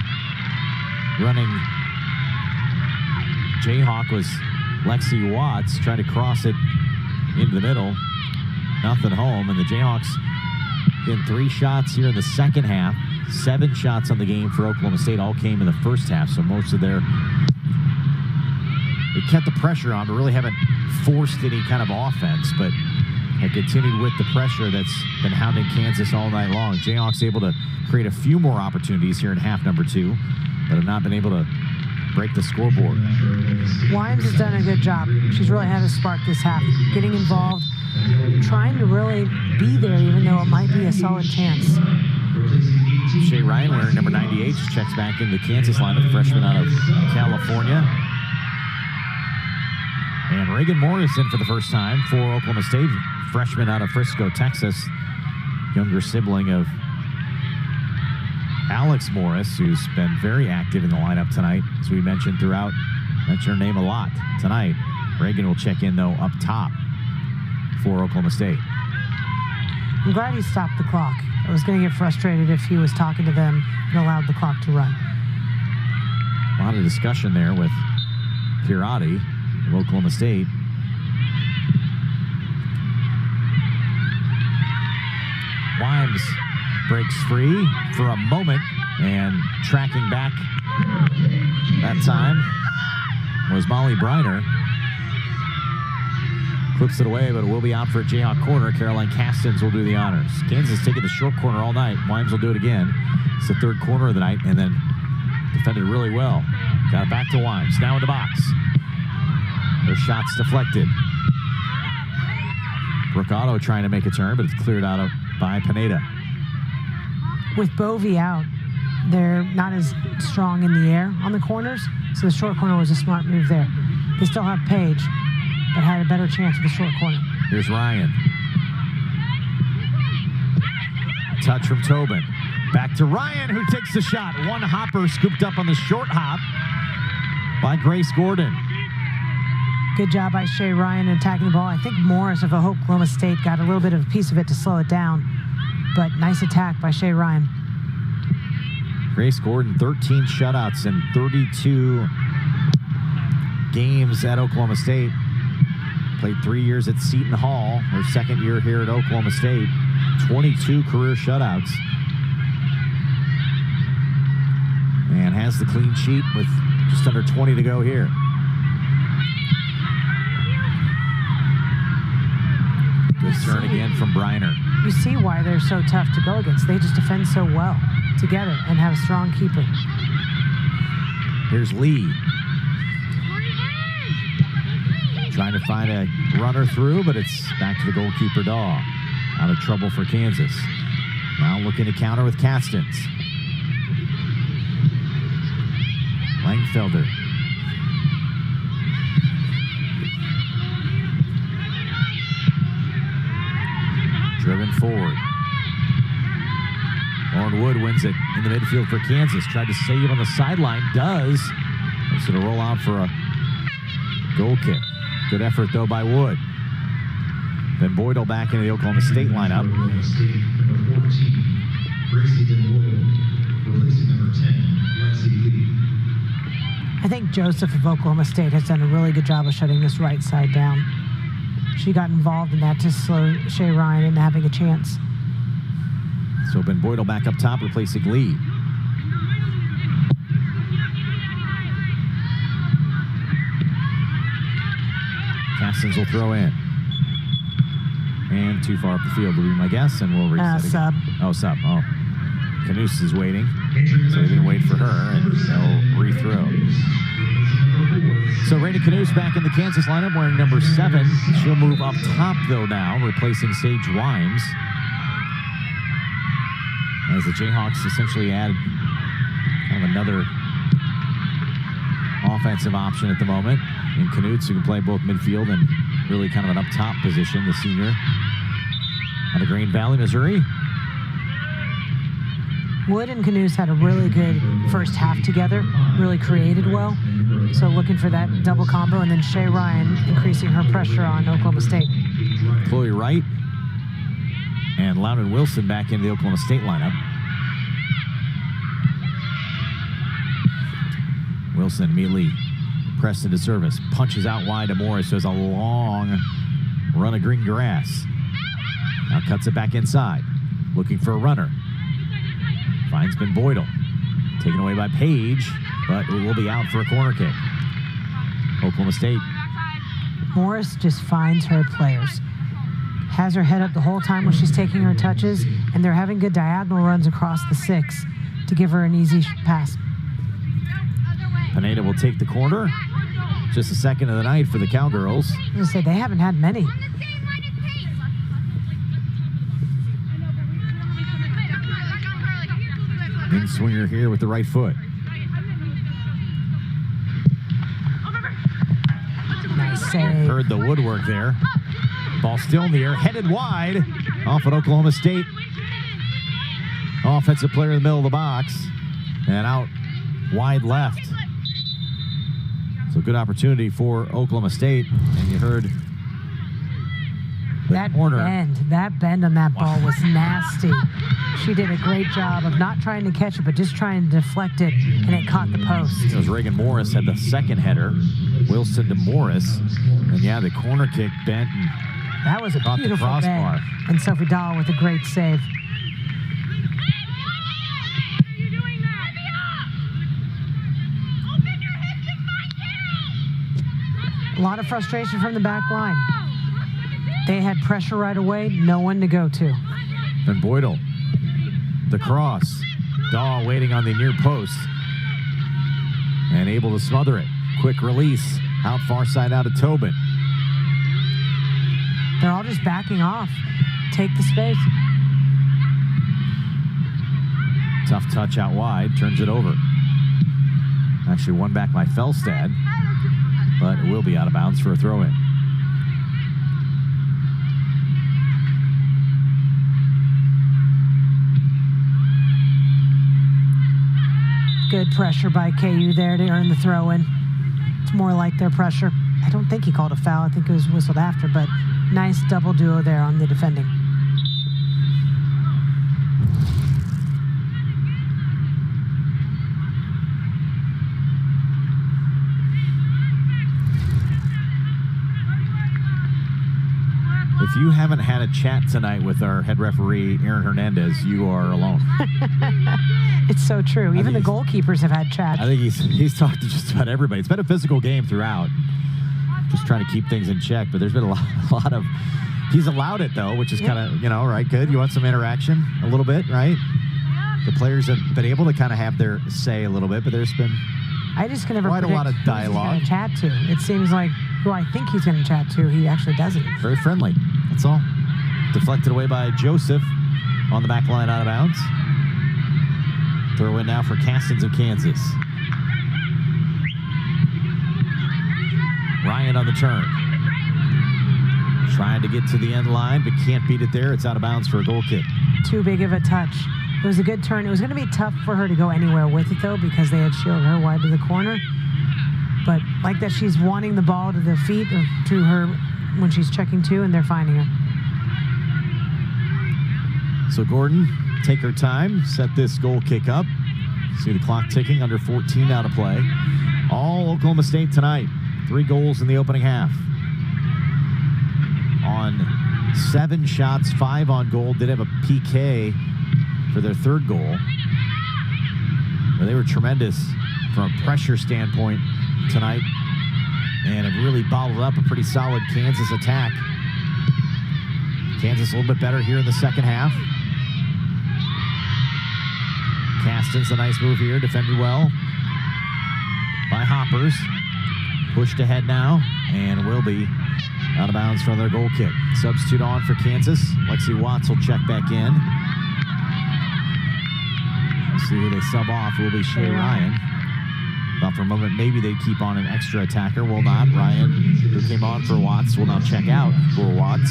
running Jayhawk was Lexi Watts trying to cross it into the middle. Nothing home, and the Jayhawks getting 3 shots here in the second half. 7 shots on the game for Oklahoma State, all came in the first half, so most of they kept the pressure on, but really haven't forced any kind of offense, but have continued with the pressure that's been hounding Kansas all night long. Jayhawks able to create a few more opportunities here in half number 2, but have not been able to break the scoreboard. Wimes has done a good job. She's really had a spark this half, getting involved, trying to really be there, even though it might be a solid chance. Shay Ryan, wearing number 98, just checks back into the Kansas lineup, the freshman out of California. And Reagan Morris in for the first time for Oklahoma State, freshman out of Frisco, Texas, younger sibling of Alex Morris, who's been very active in the lineup tonight, as we mentioned throughout. Mention her name a lot tonight. Reagan will check in, though, up top for Oklahoma State. I'm glad he stopped the clock. I was going to get frustrated if he was talking to them and allowed the clock to run. A lot of discussion there with Pirati of Oklahoma State. Wimes breaks free for a moment, and tracking back that time was Molly Briner. Clips it away, but it will be out for a Jayhawk corner. Caroline Castens will do the honors. Kansas taking the short corner all night. Wimes will do it again. It's the 3rd corner of the night, and then defended really well. Got it back to Wimes. Now in the box. Their shots deflected. Brooke Otto trying to make a turn, but it's cleared out by Pineda. With Bovey out, they're not as strong in the air on the corners, so the short corner was a smart move there. They still have Paige, but had a better chance with the short corner. Here's Ryan. Touch from Tobin. Back to Ryan, who takes the shot. One hopper scooped up on the short hop by Grace Gordon. Good job by Shay Ryan attacking the ball. I think Morris of Oklahoma State got a little bit of a piece of it to slow it down, but nice attack by Shay Ryan. Grace Gordon, 13 shutouts in 32 games at Oklahoma State. Played 3 years at Seton Hall, her 2nd year here at Oklahoma State. 22 career shutouts. And has the clean sheet with just under 20 to go here. Good turn again from Briner. You see why they're so tough to go against. They just defend so well together and have a strong keeper. Here's Lee. Trying to find a runner through, but it's back to the goalkeeper, Daw. Out of trouble for Kansas. Now looking to counter with Castens. Langfelder. Driven forward. Lauren Wood wins it in the midfield for Kansas. Tried to save on the sideline. Does. It's going to roll out for a goal kick. Good effort, though, by Wood. Then Boydell back into the Oklahoma State lineup. Oklahoma State, number 14, Gracie Van Boyle, replacing number 10, Lexi Lee. I think Joseph of Oklahoma State has done a really good job of shutting this right side down. She got involved in that to slow Shay Ryan into having a chance. So Ben Boydell back up top, replacing Lee. Castens will throw in. And too far up the field will be my guess, and we'll reset again. Sub. Oh, sub. Oh. Canoes is waiting. So they're going to wait for her, and they'll rethrow. So Raina Canoes back in the Kansas lineup wearing number 7. She'll move up top, though, now, replacing Sage Wimes. As the Jayhawks essentially add kind of another offensive option at the moment. And Knutz, who can play both midfield and really kind of an up-top position, the senior out of Green Valley, Missouri. Wood and Canoes had a really good first half together, really created well. So looking for that double combo, and then Shay Ryan increasing her pressure on Oklahoma State. Chloe Wright and Loudon Wilson back in the Oklahoma State lineup. Wilson immediately pressed into service, punches out wide to Morris, who has a long run of green grass. Now cuts it back inside, looking for a runner. Finds Ben Boydell. Taken away by Page, but it will be out for a corner kick. Oklahoma State. Morris just finds her players. Has her head up the whole time when she's taking her touches, and they're having good diagonal runs across the 6 to give her an easy pass. Pineda will take the corner. Just the second of the night for the Cowgirls. I was going to say, they haven't had many. In swinger here with the right foot. Nice save. Heard the woodwork there. Ball still in the air, headed wide. Off at Oklahoma State. Offensive player in the middle of the box. And out wide left. So good opportunity for Oklahoma State. And you heard the corner. That bend on that ball was nasty. She did a great job of not trying to catch it, but just trying to deflect it, and it caught the post. It was Reagan Morris had the second header. Wilson to Morris. And yeah, the corner kick bent and that was a caught the beautiful crossbar. bend. And Sophie Dahl with a great save. A lot of frustration from the back line. They had pressure right away, no one to go to. Then Boydell, the cross. Dahl waiting on the near post. And able to smother it. Quick release. Out far side out of Tobin. They're all just backing off. Take the space. Tough touch out wide. Turns it over. Actually won back by Felstad. But it will be out of bounds for a throw-in. Good pressure by KU there to earn the throw-in. It's more like their pressure. I don't think he called a foul. I think it was whistled after, but nice double duo there on the defending. If you haven't had a chat tonight with our head referee, Aaron Hernandez, you are alone. It's so true. Even the goalkeepers have had chats. I think he's talked to just about everybody. It's been a physical game throughout. Just trying to keep things in check, but there's been a lot of... He's allowed it, though, which is kind of, right, good. You want some interaction a little bit, right? The players have been able to kind of have their say a little bit, but there's been I just can never quite a predict lot of who he's dialogue. gonna chat to. It seems like who I think he's going to chat to. He actually doesn't. Very friendly. That's all. Deflected away by Joseph on the back line out of bounds. Throw in now for Castins of Kansas. Ryan on the turn. Trying to get to the end line, but can't beat it there. It's out of bounds for a goal kick. Too big of a touch. It was a good turn. It was going to be tough for her to go anywhere with it, though, because they had shielded her wide to the corner. But like that, she's wanting the ball to the feet or to her when she's checking to, and they're finding her. So Gordon, take her time, set this goal kick up. See the clock ticking, under 14 now to play. All Oklahoma State tonight. 3 goals in the opening half. On 7 shots, 5 on goal. Did have a PK for their 3rd goal. But they were tremendous from a pressure standpoint tonight and have really bottled up a pretty solid Kansas attack. Kansas a little bit better here in the second half. Castins, a nice move here, defended well by Hoppers. Pushed ahead now and will be out of bounds for their goal kick. Substitute on for Kansas. Lexi Watts will check back in. Let's see who they sub off. Will be Shay Ryan. Thought for a moment maybe they'd keep on an extra attacker. Will not. Ryan, who came on for Watts, will now check out for Watts.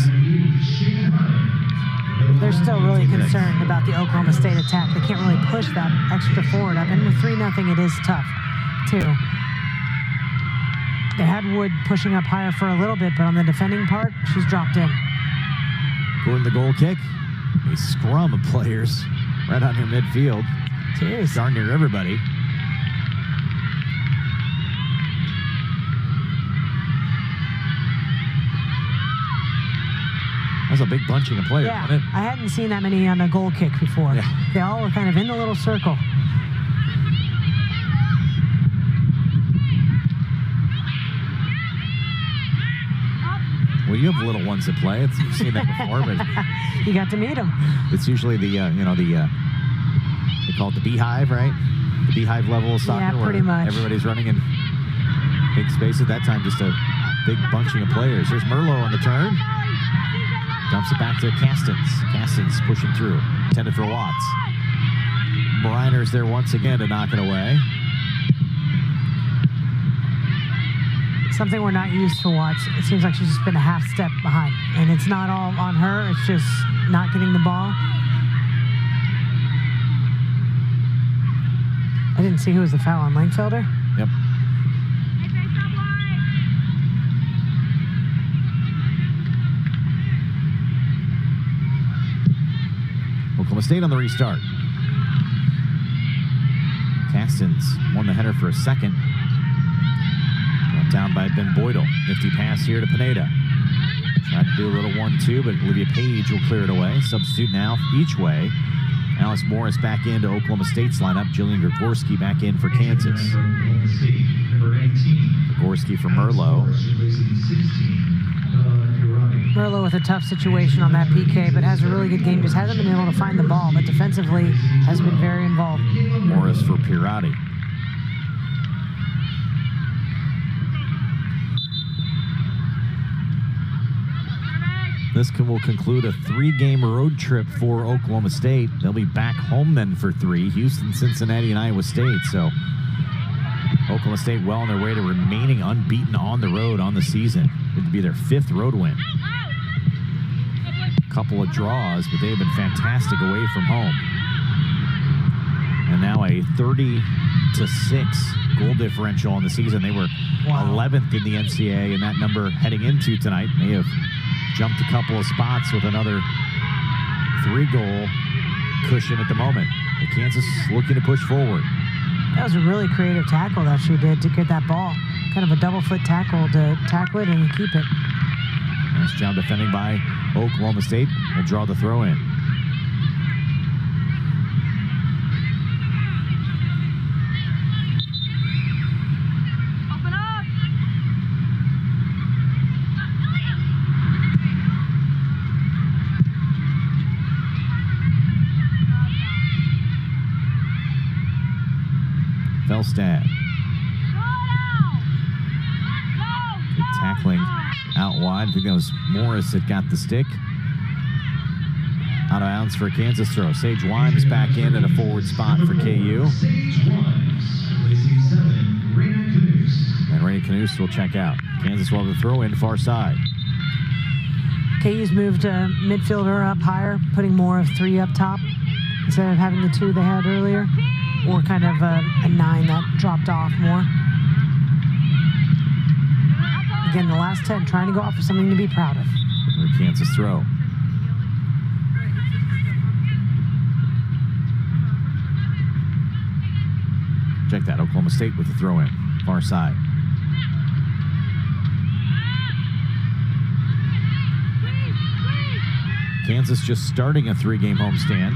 They're still really concerned about the Oklahoma State attack. They can't really push that extra forward up. And with 3-0, it is tough, too. They had Wood pushing up higher for a little bit, but on the defending part, she's dropped in. Gordon, the goal kick. A scrum of players right on her midfield. Jeez. Darn near everybody. That's a big bunching of players, Yeah, wasn't it? I hadn't seen that many on a goal kick before. Yeah. They all were kind of in the little circle. Well, you have little ones that play. You've seen that before, but You got to meet them. it's usually the, they call it the beehive, right? The beehive level of soccer, Yeah, pretty where much. everybody's running in big space. At that time, just a big bunching of players. Here's Merlot on the turn. Dumps it back to Castins. Castins pushing through. Intended for Watts. Briner's there once again to knock it away. Something we're not used to watch. It seems like she's just been a half step behind. And it's not all on her. It's just not getting the ball. I didn't see who was the foul on Langfelder. Yep. Oklahoma State on the restart. Castins won the header for a second. Brought down by Ben Boydell. Nifty pass here to Pineda. Tried to do a little 1-2, but Olivia Page will clear it away. Substitute now each way. Alice Morris back into Oklahoma State's lineup. Jillian Gregorski back in for Kansas. Oklahoma State, number 19. Gregorski for Merlot. Replacing 16, Pirani. Merlot with a tough situation on that PK, but has a really good game. Just hasn't been able to find the ball, but defensively has been very involved. Morris for Pirati. This will conclude a 3-game road trip for Oklahoma State. They'll be back home then for 3. Houston, Cincinnati, and Iowa State. So Oklahoma State well on their way to remaining unbeaten on the road on the season. It would be their 5th road win. Couple of draws, but they have been fantastic away from home. And now a 30-6 goal differential on the season. They were 11th in the NCAA, and that number heading into tonight may have jumped a couple of spots with another 3-goal cushion at the moment. But Kansas looking to push forward. That was a really creative tackle that she did to get that ball. Kind of a double foot tackle to tackle it and keep it. Nice job defending by Oklahoma State. Will draw the throw in. Open up! Felstad. Go now! Go! Good tackle Tackling out wide. I think that was Morris that got the stick. Out of bounds for a Kansas throw. Sage Wimes back in at a forward spot for KU. Sage Wimes, placing 7, Raina Canuce. And Raina Canuce will check out. Kansas will have the throw in far side. KU's moved midfielder up higher, putting more of 3 up top instead of having the 2 they had earlier, or kind of a 9 that dropped off more. Again, the last 10 trying to go off for something to be proud of. The Kansas throw. Check that. Oklahoma State with the throw in far side. Kansas just starting a 3-game homestand.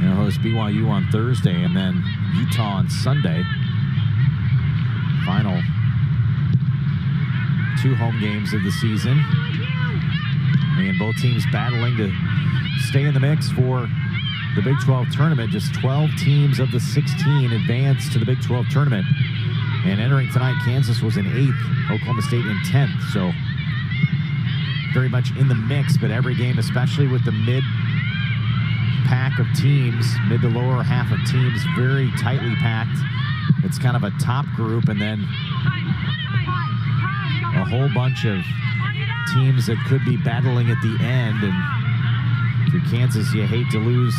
They'll host BYU on Thursday and then Utah on Sunday. Final 2 home games of the season. And both teams battling to stay in the mix for the Big 12 tournament. Just 12 teams of the 16 advanced to the Big 12 tournament. And entering tonight, Kansas was in 8th, Oklahoma State in 10th. So very much in the mix, but every game, especially with the mid-pack of teams, mid to lower half of teams, very tightly packed. It's kind of a top group, and then a whole bunch of teams that could be battling at the end. And if you're Kansas, you hate to lose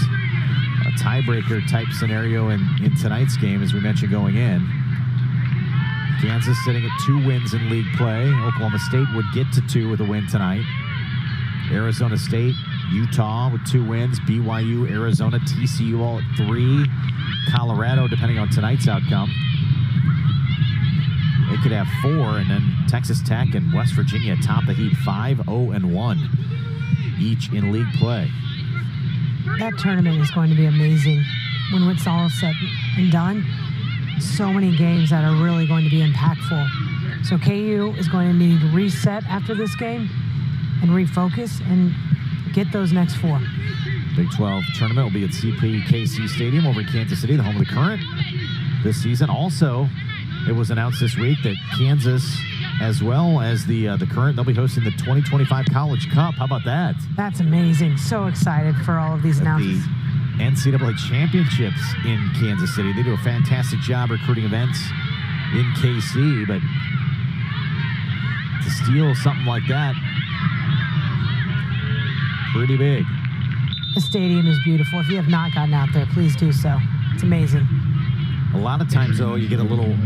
a tiebreaker type scenario in tonight's game, as we mentioned going in. Kansas sitting at 2 wins in league play. Oklahoma State would get to 2 with a win tonight. Arizona State, Utah with 2 wins. BYU, Arizona, TCU all at 3. Colorado, depending on tonight's outcome, they could have 4. And then Texas Tech and West Virginia top the heap 5-0-1 each in league play. That tournament is going to be amazing when it's all said and done. So many games that are really going to be impactful. So KU is going to need to reset after this game and refocus and get those next 4. Big 12 tournament will be at CPKC Stadium over in Kansas City, the home of the Current this season. Also, it was announced this week that Kansas, as well as the Current, they'll be hosting the 2025 College Cup. How about that? That's amazing. So excited for all of these announcements. The NCAA championships in Kansas City. They do a fantastic job recruiting events in KC, but to steal something like that, pretty big. The stadium is beautiful. If you have not gotten out there, please do so. It's amazing. A lot of times, though, you get a little,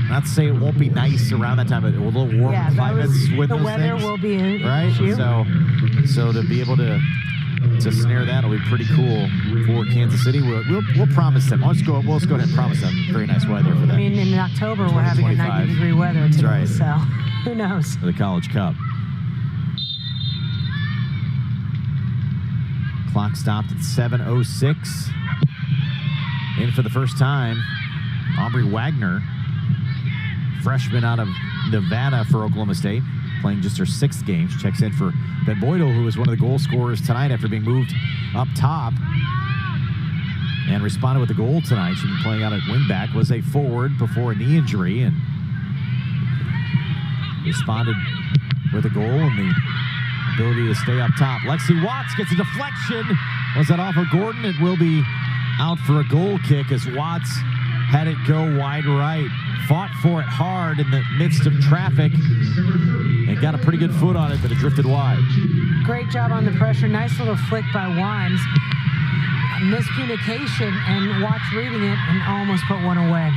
not to say it won't be nice around that time, but a little warm climates with the those weather things, will be an right? issue. So to be able to snare that will be pretty cool for Kansas City. We'll promise them. Let's go ahead and promise them very nice weather for that. I mean, in October, we're having a 90-degree weather today, right. so who knows? For the College Cup. Clock stopped at 7:06. In for the first time, Aubrey Wagner, freshman out of Nevada for Oklahoma State, playing just her 6th game. She checks in for Ben Boydell, who was one of the goal scorers tonight after being moved up top and responded with a goal tonight. She's been playing out at wingback, was a forward before a knee injury, and responded with a goal and the ability to stay up top. Lexi Watts gets a deflection. Was that off of Gordon? It will be out for a goal kick as Watts had it go wide right. Fought for it hard in the midst of traffic and got a pretty good foot on it, but it drifted wide. Great job on the pressure. Nice little flick by Wimes. Miscommunication, and Watts reading it and almost put one away.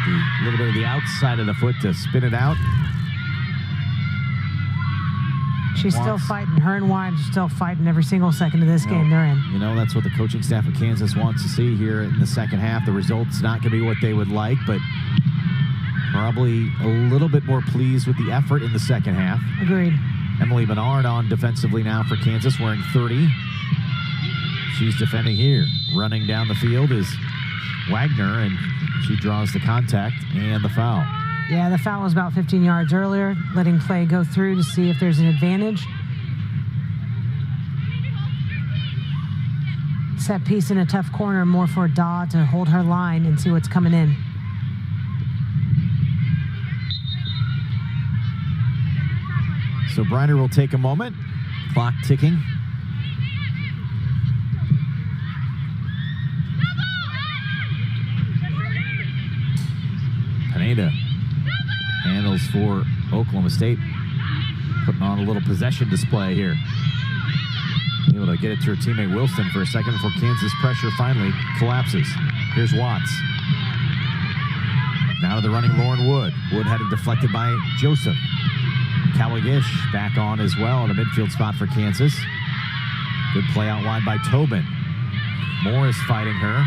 A little bit of the outside of the foot to spin it out. She's still fighting. Her and Wimes are still fighting every single second of this game they're in. You know, that's what the coaching staff of Kansas wants to see here in the second half. The result's not going to be what they would like, but probably a little bit more pleased with the effort in the second half. Agreed. Emily Bernard on defensively now for Kansas, wearing 30. She's defending here. Running down the field is Wagner, and she draws the contact and the foul. Yeah, the foul was about 15 yards earlier, letting play go through to see if there's an advantage. set piece in a tough corner, more for Daw to hold her line and see what's coming in. So Briner will take a moment. Clock ticking. Pineda handles for Oklahoma State. Putting on a little possession display here. Able to get it to her teammate Wilson for a second before Kansas pressure finally collapses. Here's Watts. Now to the running Lauren Wood. Wood had it deflected by Joseph. Cowlish back on as well in a midfield spot for Kansas. Good play out wide by Tobin. Morris fighting her.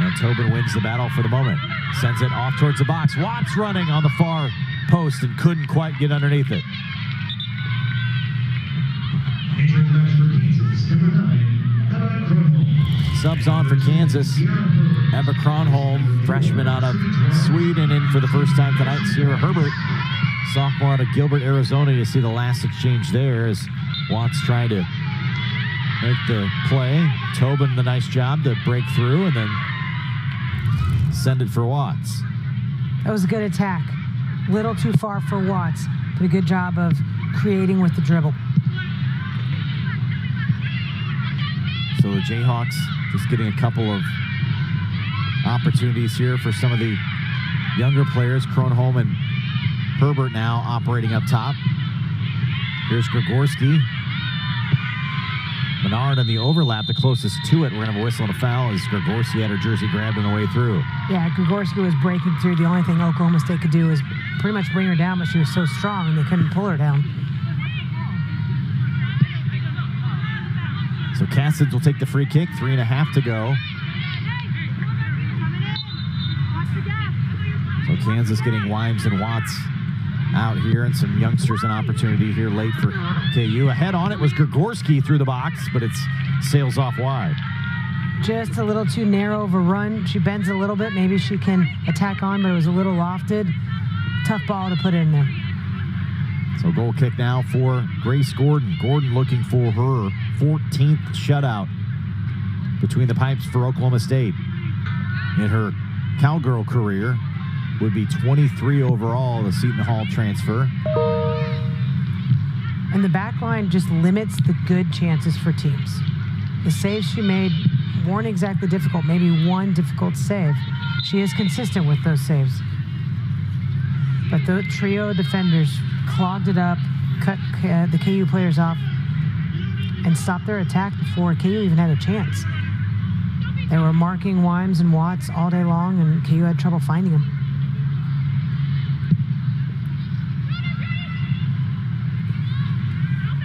And Tobin wins the battle for the moment. Sends it off towards the box. Watts running on the far post and couldn't quite get underneath it. Entering the match for Kansas, number 9, Emma Kronholm. Subs on for Kansas. Emma Kronholm, freshman out of Sweden, in for the first time tonight. Sierra Herbert, sophomore out of Gilbert, Arizona. You see the last exchange there as Watts trying to make the play. Tobin, the nice job to break through and then send it for Watts. That was a good attack. Little too far for Watts, but a good job of creating with the dribble. So the Jayhawks just getting a couple of opportunities here for some of the younger players. Kronholm and Herbert now operating up top. Here's Grigorski. Menard on the overlap, the closest to it. We're going to have a whistle and a foul as Grigorski had her jersey grabbed on the way through. Yeah, Grigorski was breaking through. The only thing Oklahoma State could do was pretty much bring her down, but she was so strong and they couldn't pull her down. So Cassins will take the free kick, 3.5 to go. So Kansas getting Wimes and Watts out here, and some youngsters an opportunity here late for KU. Ahead on it was Grigorski through the box, but it's sails off wide. Just a little too narrow of a run. She bends a little bit. Maybe she can attack on, but it was a little lofted. Tough ball to put in there. So goal kick now for Grace Gordon. Gordon looking for her 14th shutout between the pipes for Oklahoma State. In her Cowgirl career, would be 23 overall, the Seton Hall transfer. And the back line just limits the good chances for teams. The saves she made weren't exactly difficult, maybe one difficult save. She is consistent with those saves. But the trio of defenders clogged it up, cut the KU players off, and stopped their attack before KU even had a chance. They were marking Wimes and Watts all day long, and KU had trouble finding them.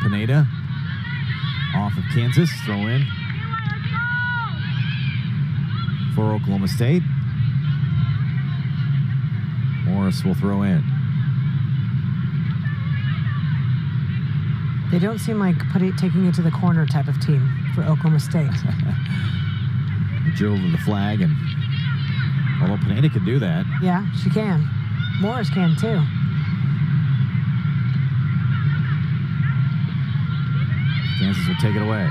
Pineda off of Kansas, throw in for Oklahoma State. Morris will throw in. They don't seem like taking it to the corner type of team for Oklahoma State. Drilled to the flag, and although Pineda can do that. Yeah, she can. Morris can too. Kansas will take it away.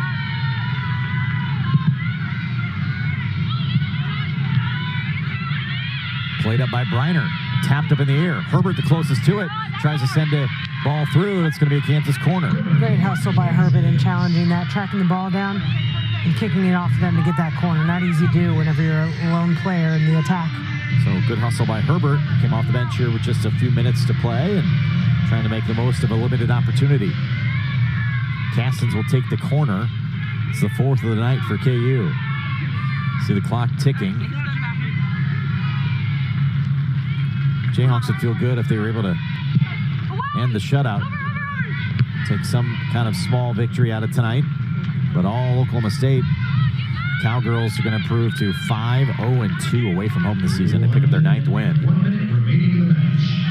Played up by Briner. Tapped up in the air. Herbert the closest to it. Tries to send a ball through. It's going to be a Kansas corner. Great hustle by Herbert in challenging that, tracking the ball down and kicking it off to them to get that corner. Not easy to do whenever you're a lone player in the attack. So good hustle by Herbert. Came off the bench here with just a few minutes to play and trying to make the most of a limited opportunity. Castens will take the corner. It's the 4th of the night for KU. See the clock ticking. Jayhawks would feel good if they were able to end the shutout. Take some kind of small victory out of tonight. But all Oklahoma State Cowgirls are going to improve to 5-0-2 away from home this season. They pick up their 9th win. 1 minute remaining in the match.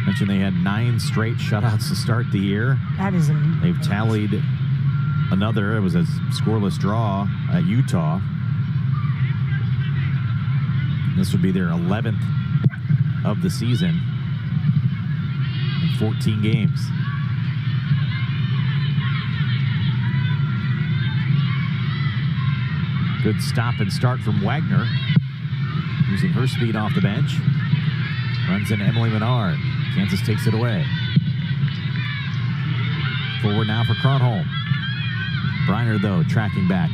Mentioned they had 9 straight shutouts to start the year. That is They've tallied another. It was a scoreless draw at Utah. This would be their 11th of the season in 14 games. Good stop and start from Wagner. Using her speed off the bench. Runs in Emily Menard. Kansas takes it away. Forward now for Kronholm. Briner, though, tracking back.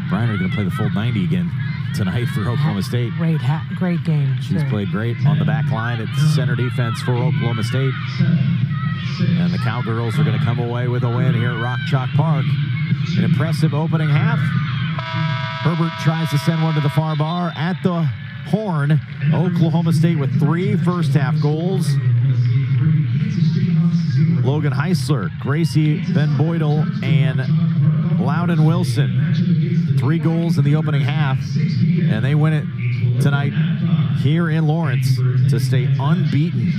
Briner going to play the full 90 again tonight for Oklahoma State. Great game. She's played great on the back line at center defense for Oklahoma State. And the Cowgirls are going to come away with a win here at Rock Chalk Park. An impressive opening half. Herbert tries to send one to the far bar at the horn. Oklahoma State with 3 first-half goals. Logan Heisler, Gracie Ben Boydell, and Loudon Wilson. 3 goals in the opening half, and they win it tonight here in Lawrence to stay unbeaten.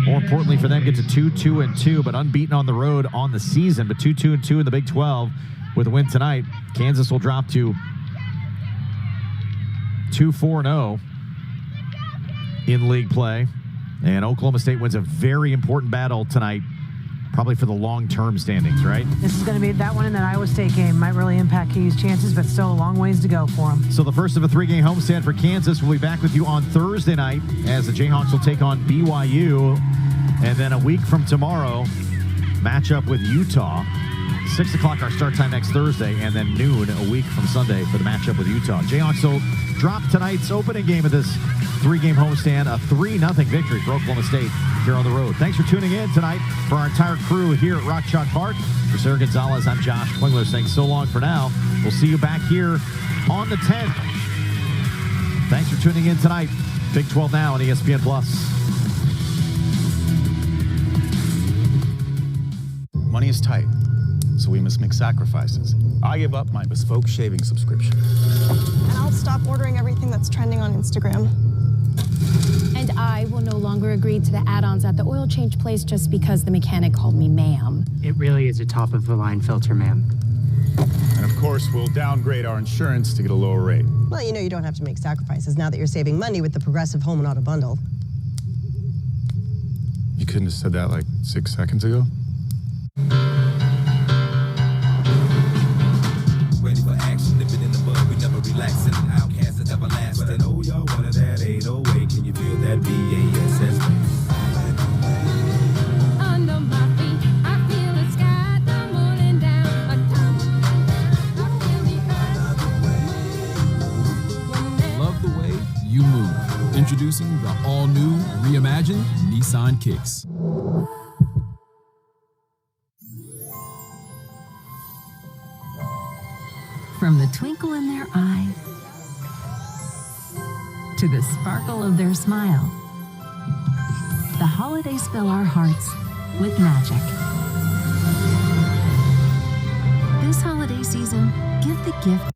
More importantly for them, get to 2-2-2, but unbeaten on the road on the season, but 2-2-2 in the Big 12 with a win tonight. Kansas will drop to 2-4-0 in league play. And Oklahoma State wins a very important battle tonight, probably for the long-term standings, right? This is going to be that one in that Iowa State game. Might really impact KU's chances, but still a long ways to go for them. So the first of a 3-game homestand for Kansas. We'll be back with you on Thursday night as the Jayhawks will take on BYU. And then a week from tomorrow, matchup with Utah. 6 o'clock our start time next Thursday, and then noon a week from Sunday for the matchup with Utah. Jayhawks will drop tonight's opening game of this 3-game homestand, a 3-0 victory for Oklahoma State here on the road. Thanks for tuning in tonight. For our entire crew here at Rock Chalk Park, for Sarah Gonzalez, I'm Josh Klingler saying so long for now. We'll see you back here on the 10th. Thanks for tuning in tonight. Big 12 Now on ESPN+. Money is tight, so we must make sacrifices. I give up my bespoke shaving subscription. And I'll stop ordering everything that's trending on Instagram. And I will no longer agree to the add-ons at the oil change place just because the mechanic called me ma'am. It really is a top-of-the-line filter, ma'am. And of course, we'll downgrade our insurance to get a lower rate. Well, you know you don't have to make sacrifices now that you're saving money with the Progressive Home and Auto Bundle. You couldn't have said that like 6 seconds ago? Ready for action, living in the bug, we never relax, and an outcast is everlasting. But I know y'all wanted that 808, can you feel that BASS? Under my feet, I feel the sky tumbling down. Love the way you move. Introducing the all-new, reimagined Nissan Kicks. From the twinkle in their eye to the sparkle of their smile, the holidays fill our hearts with magic. This holiday season, give the gift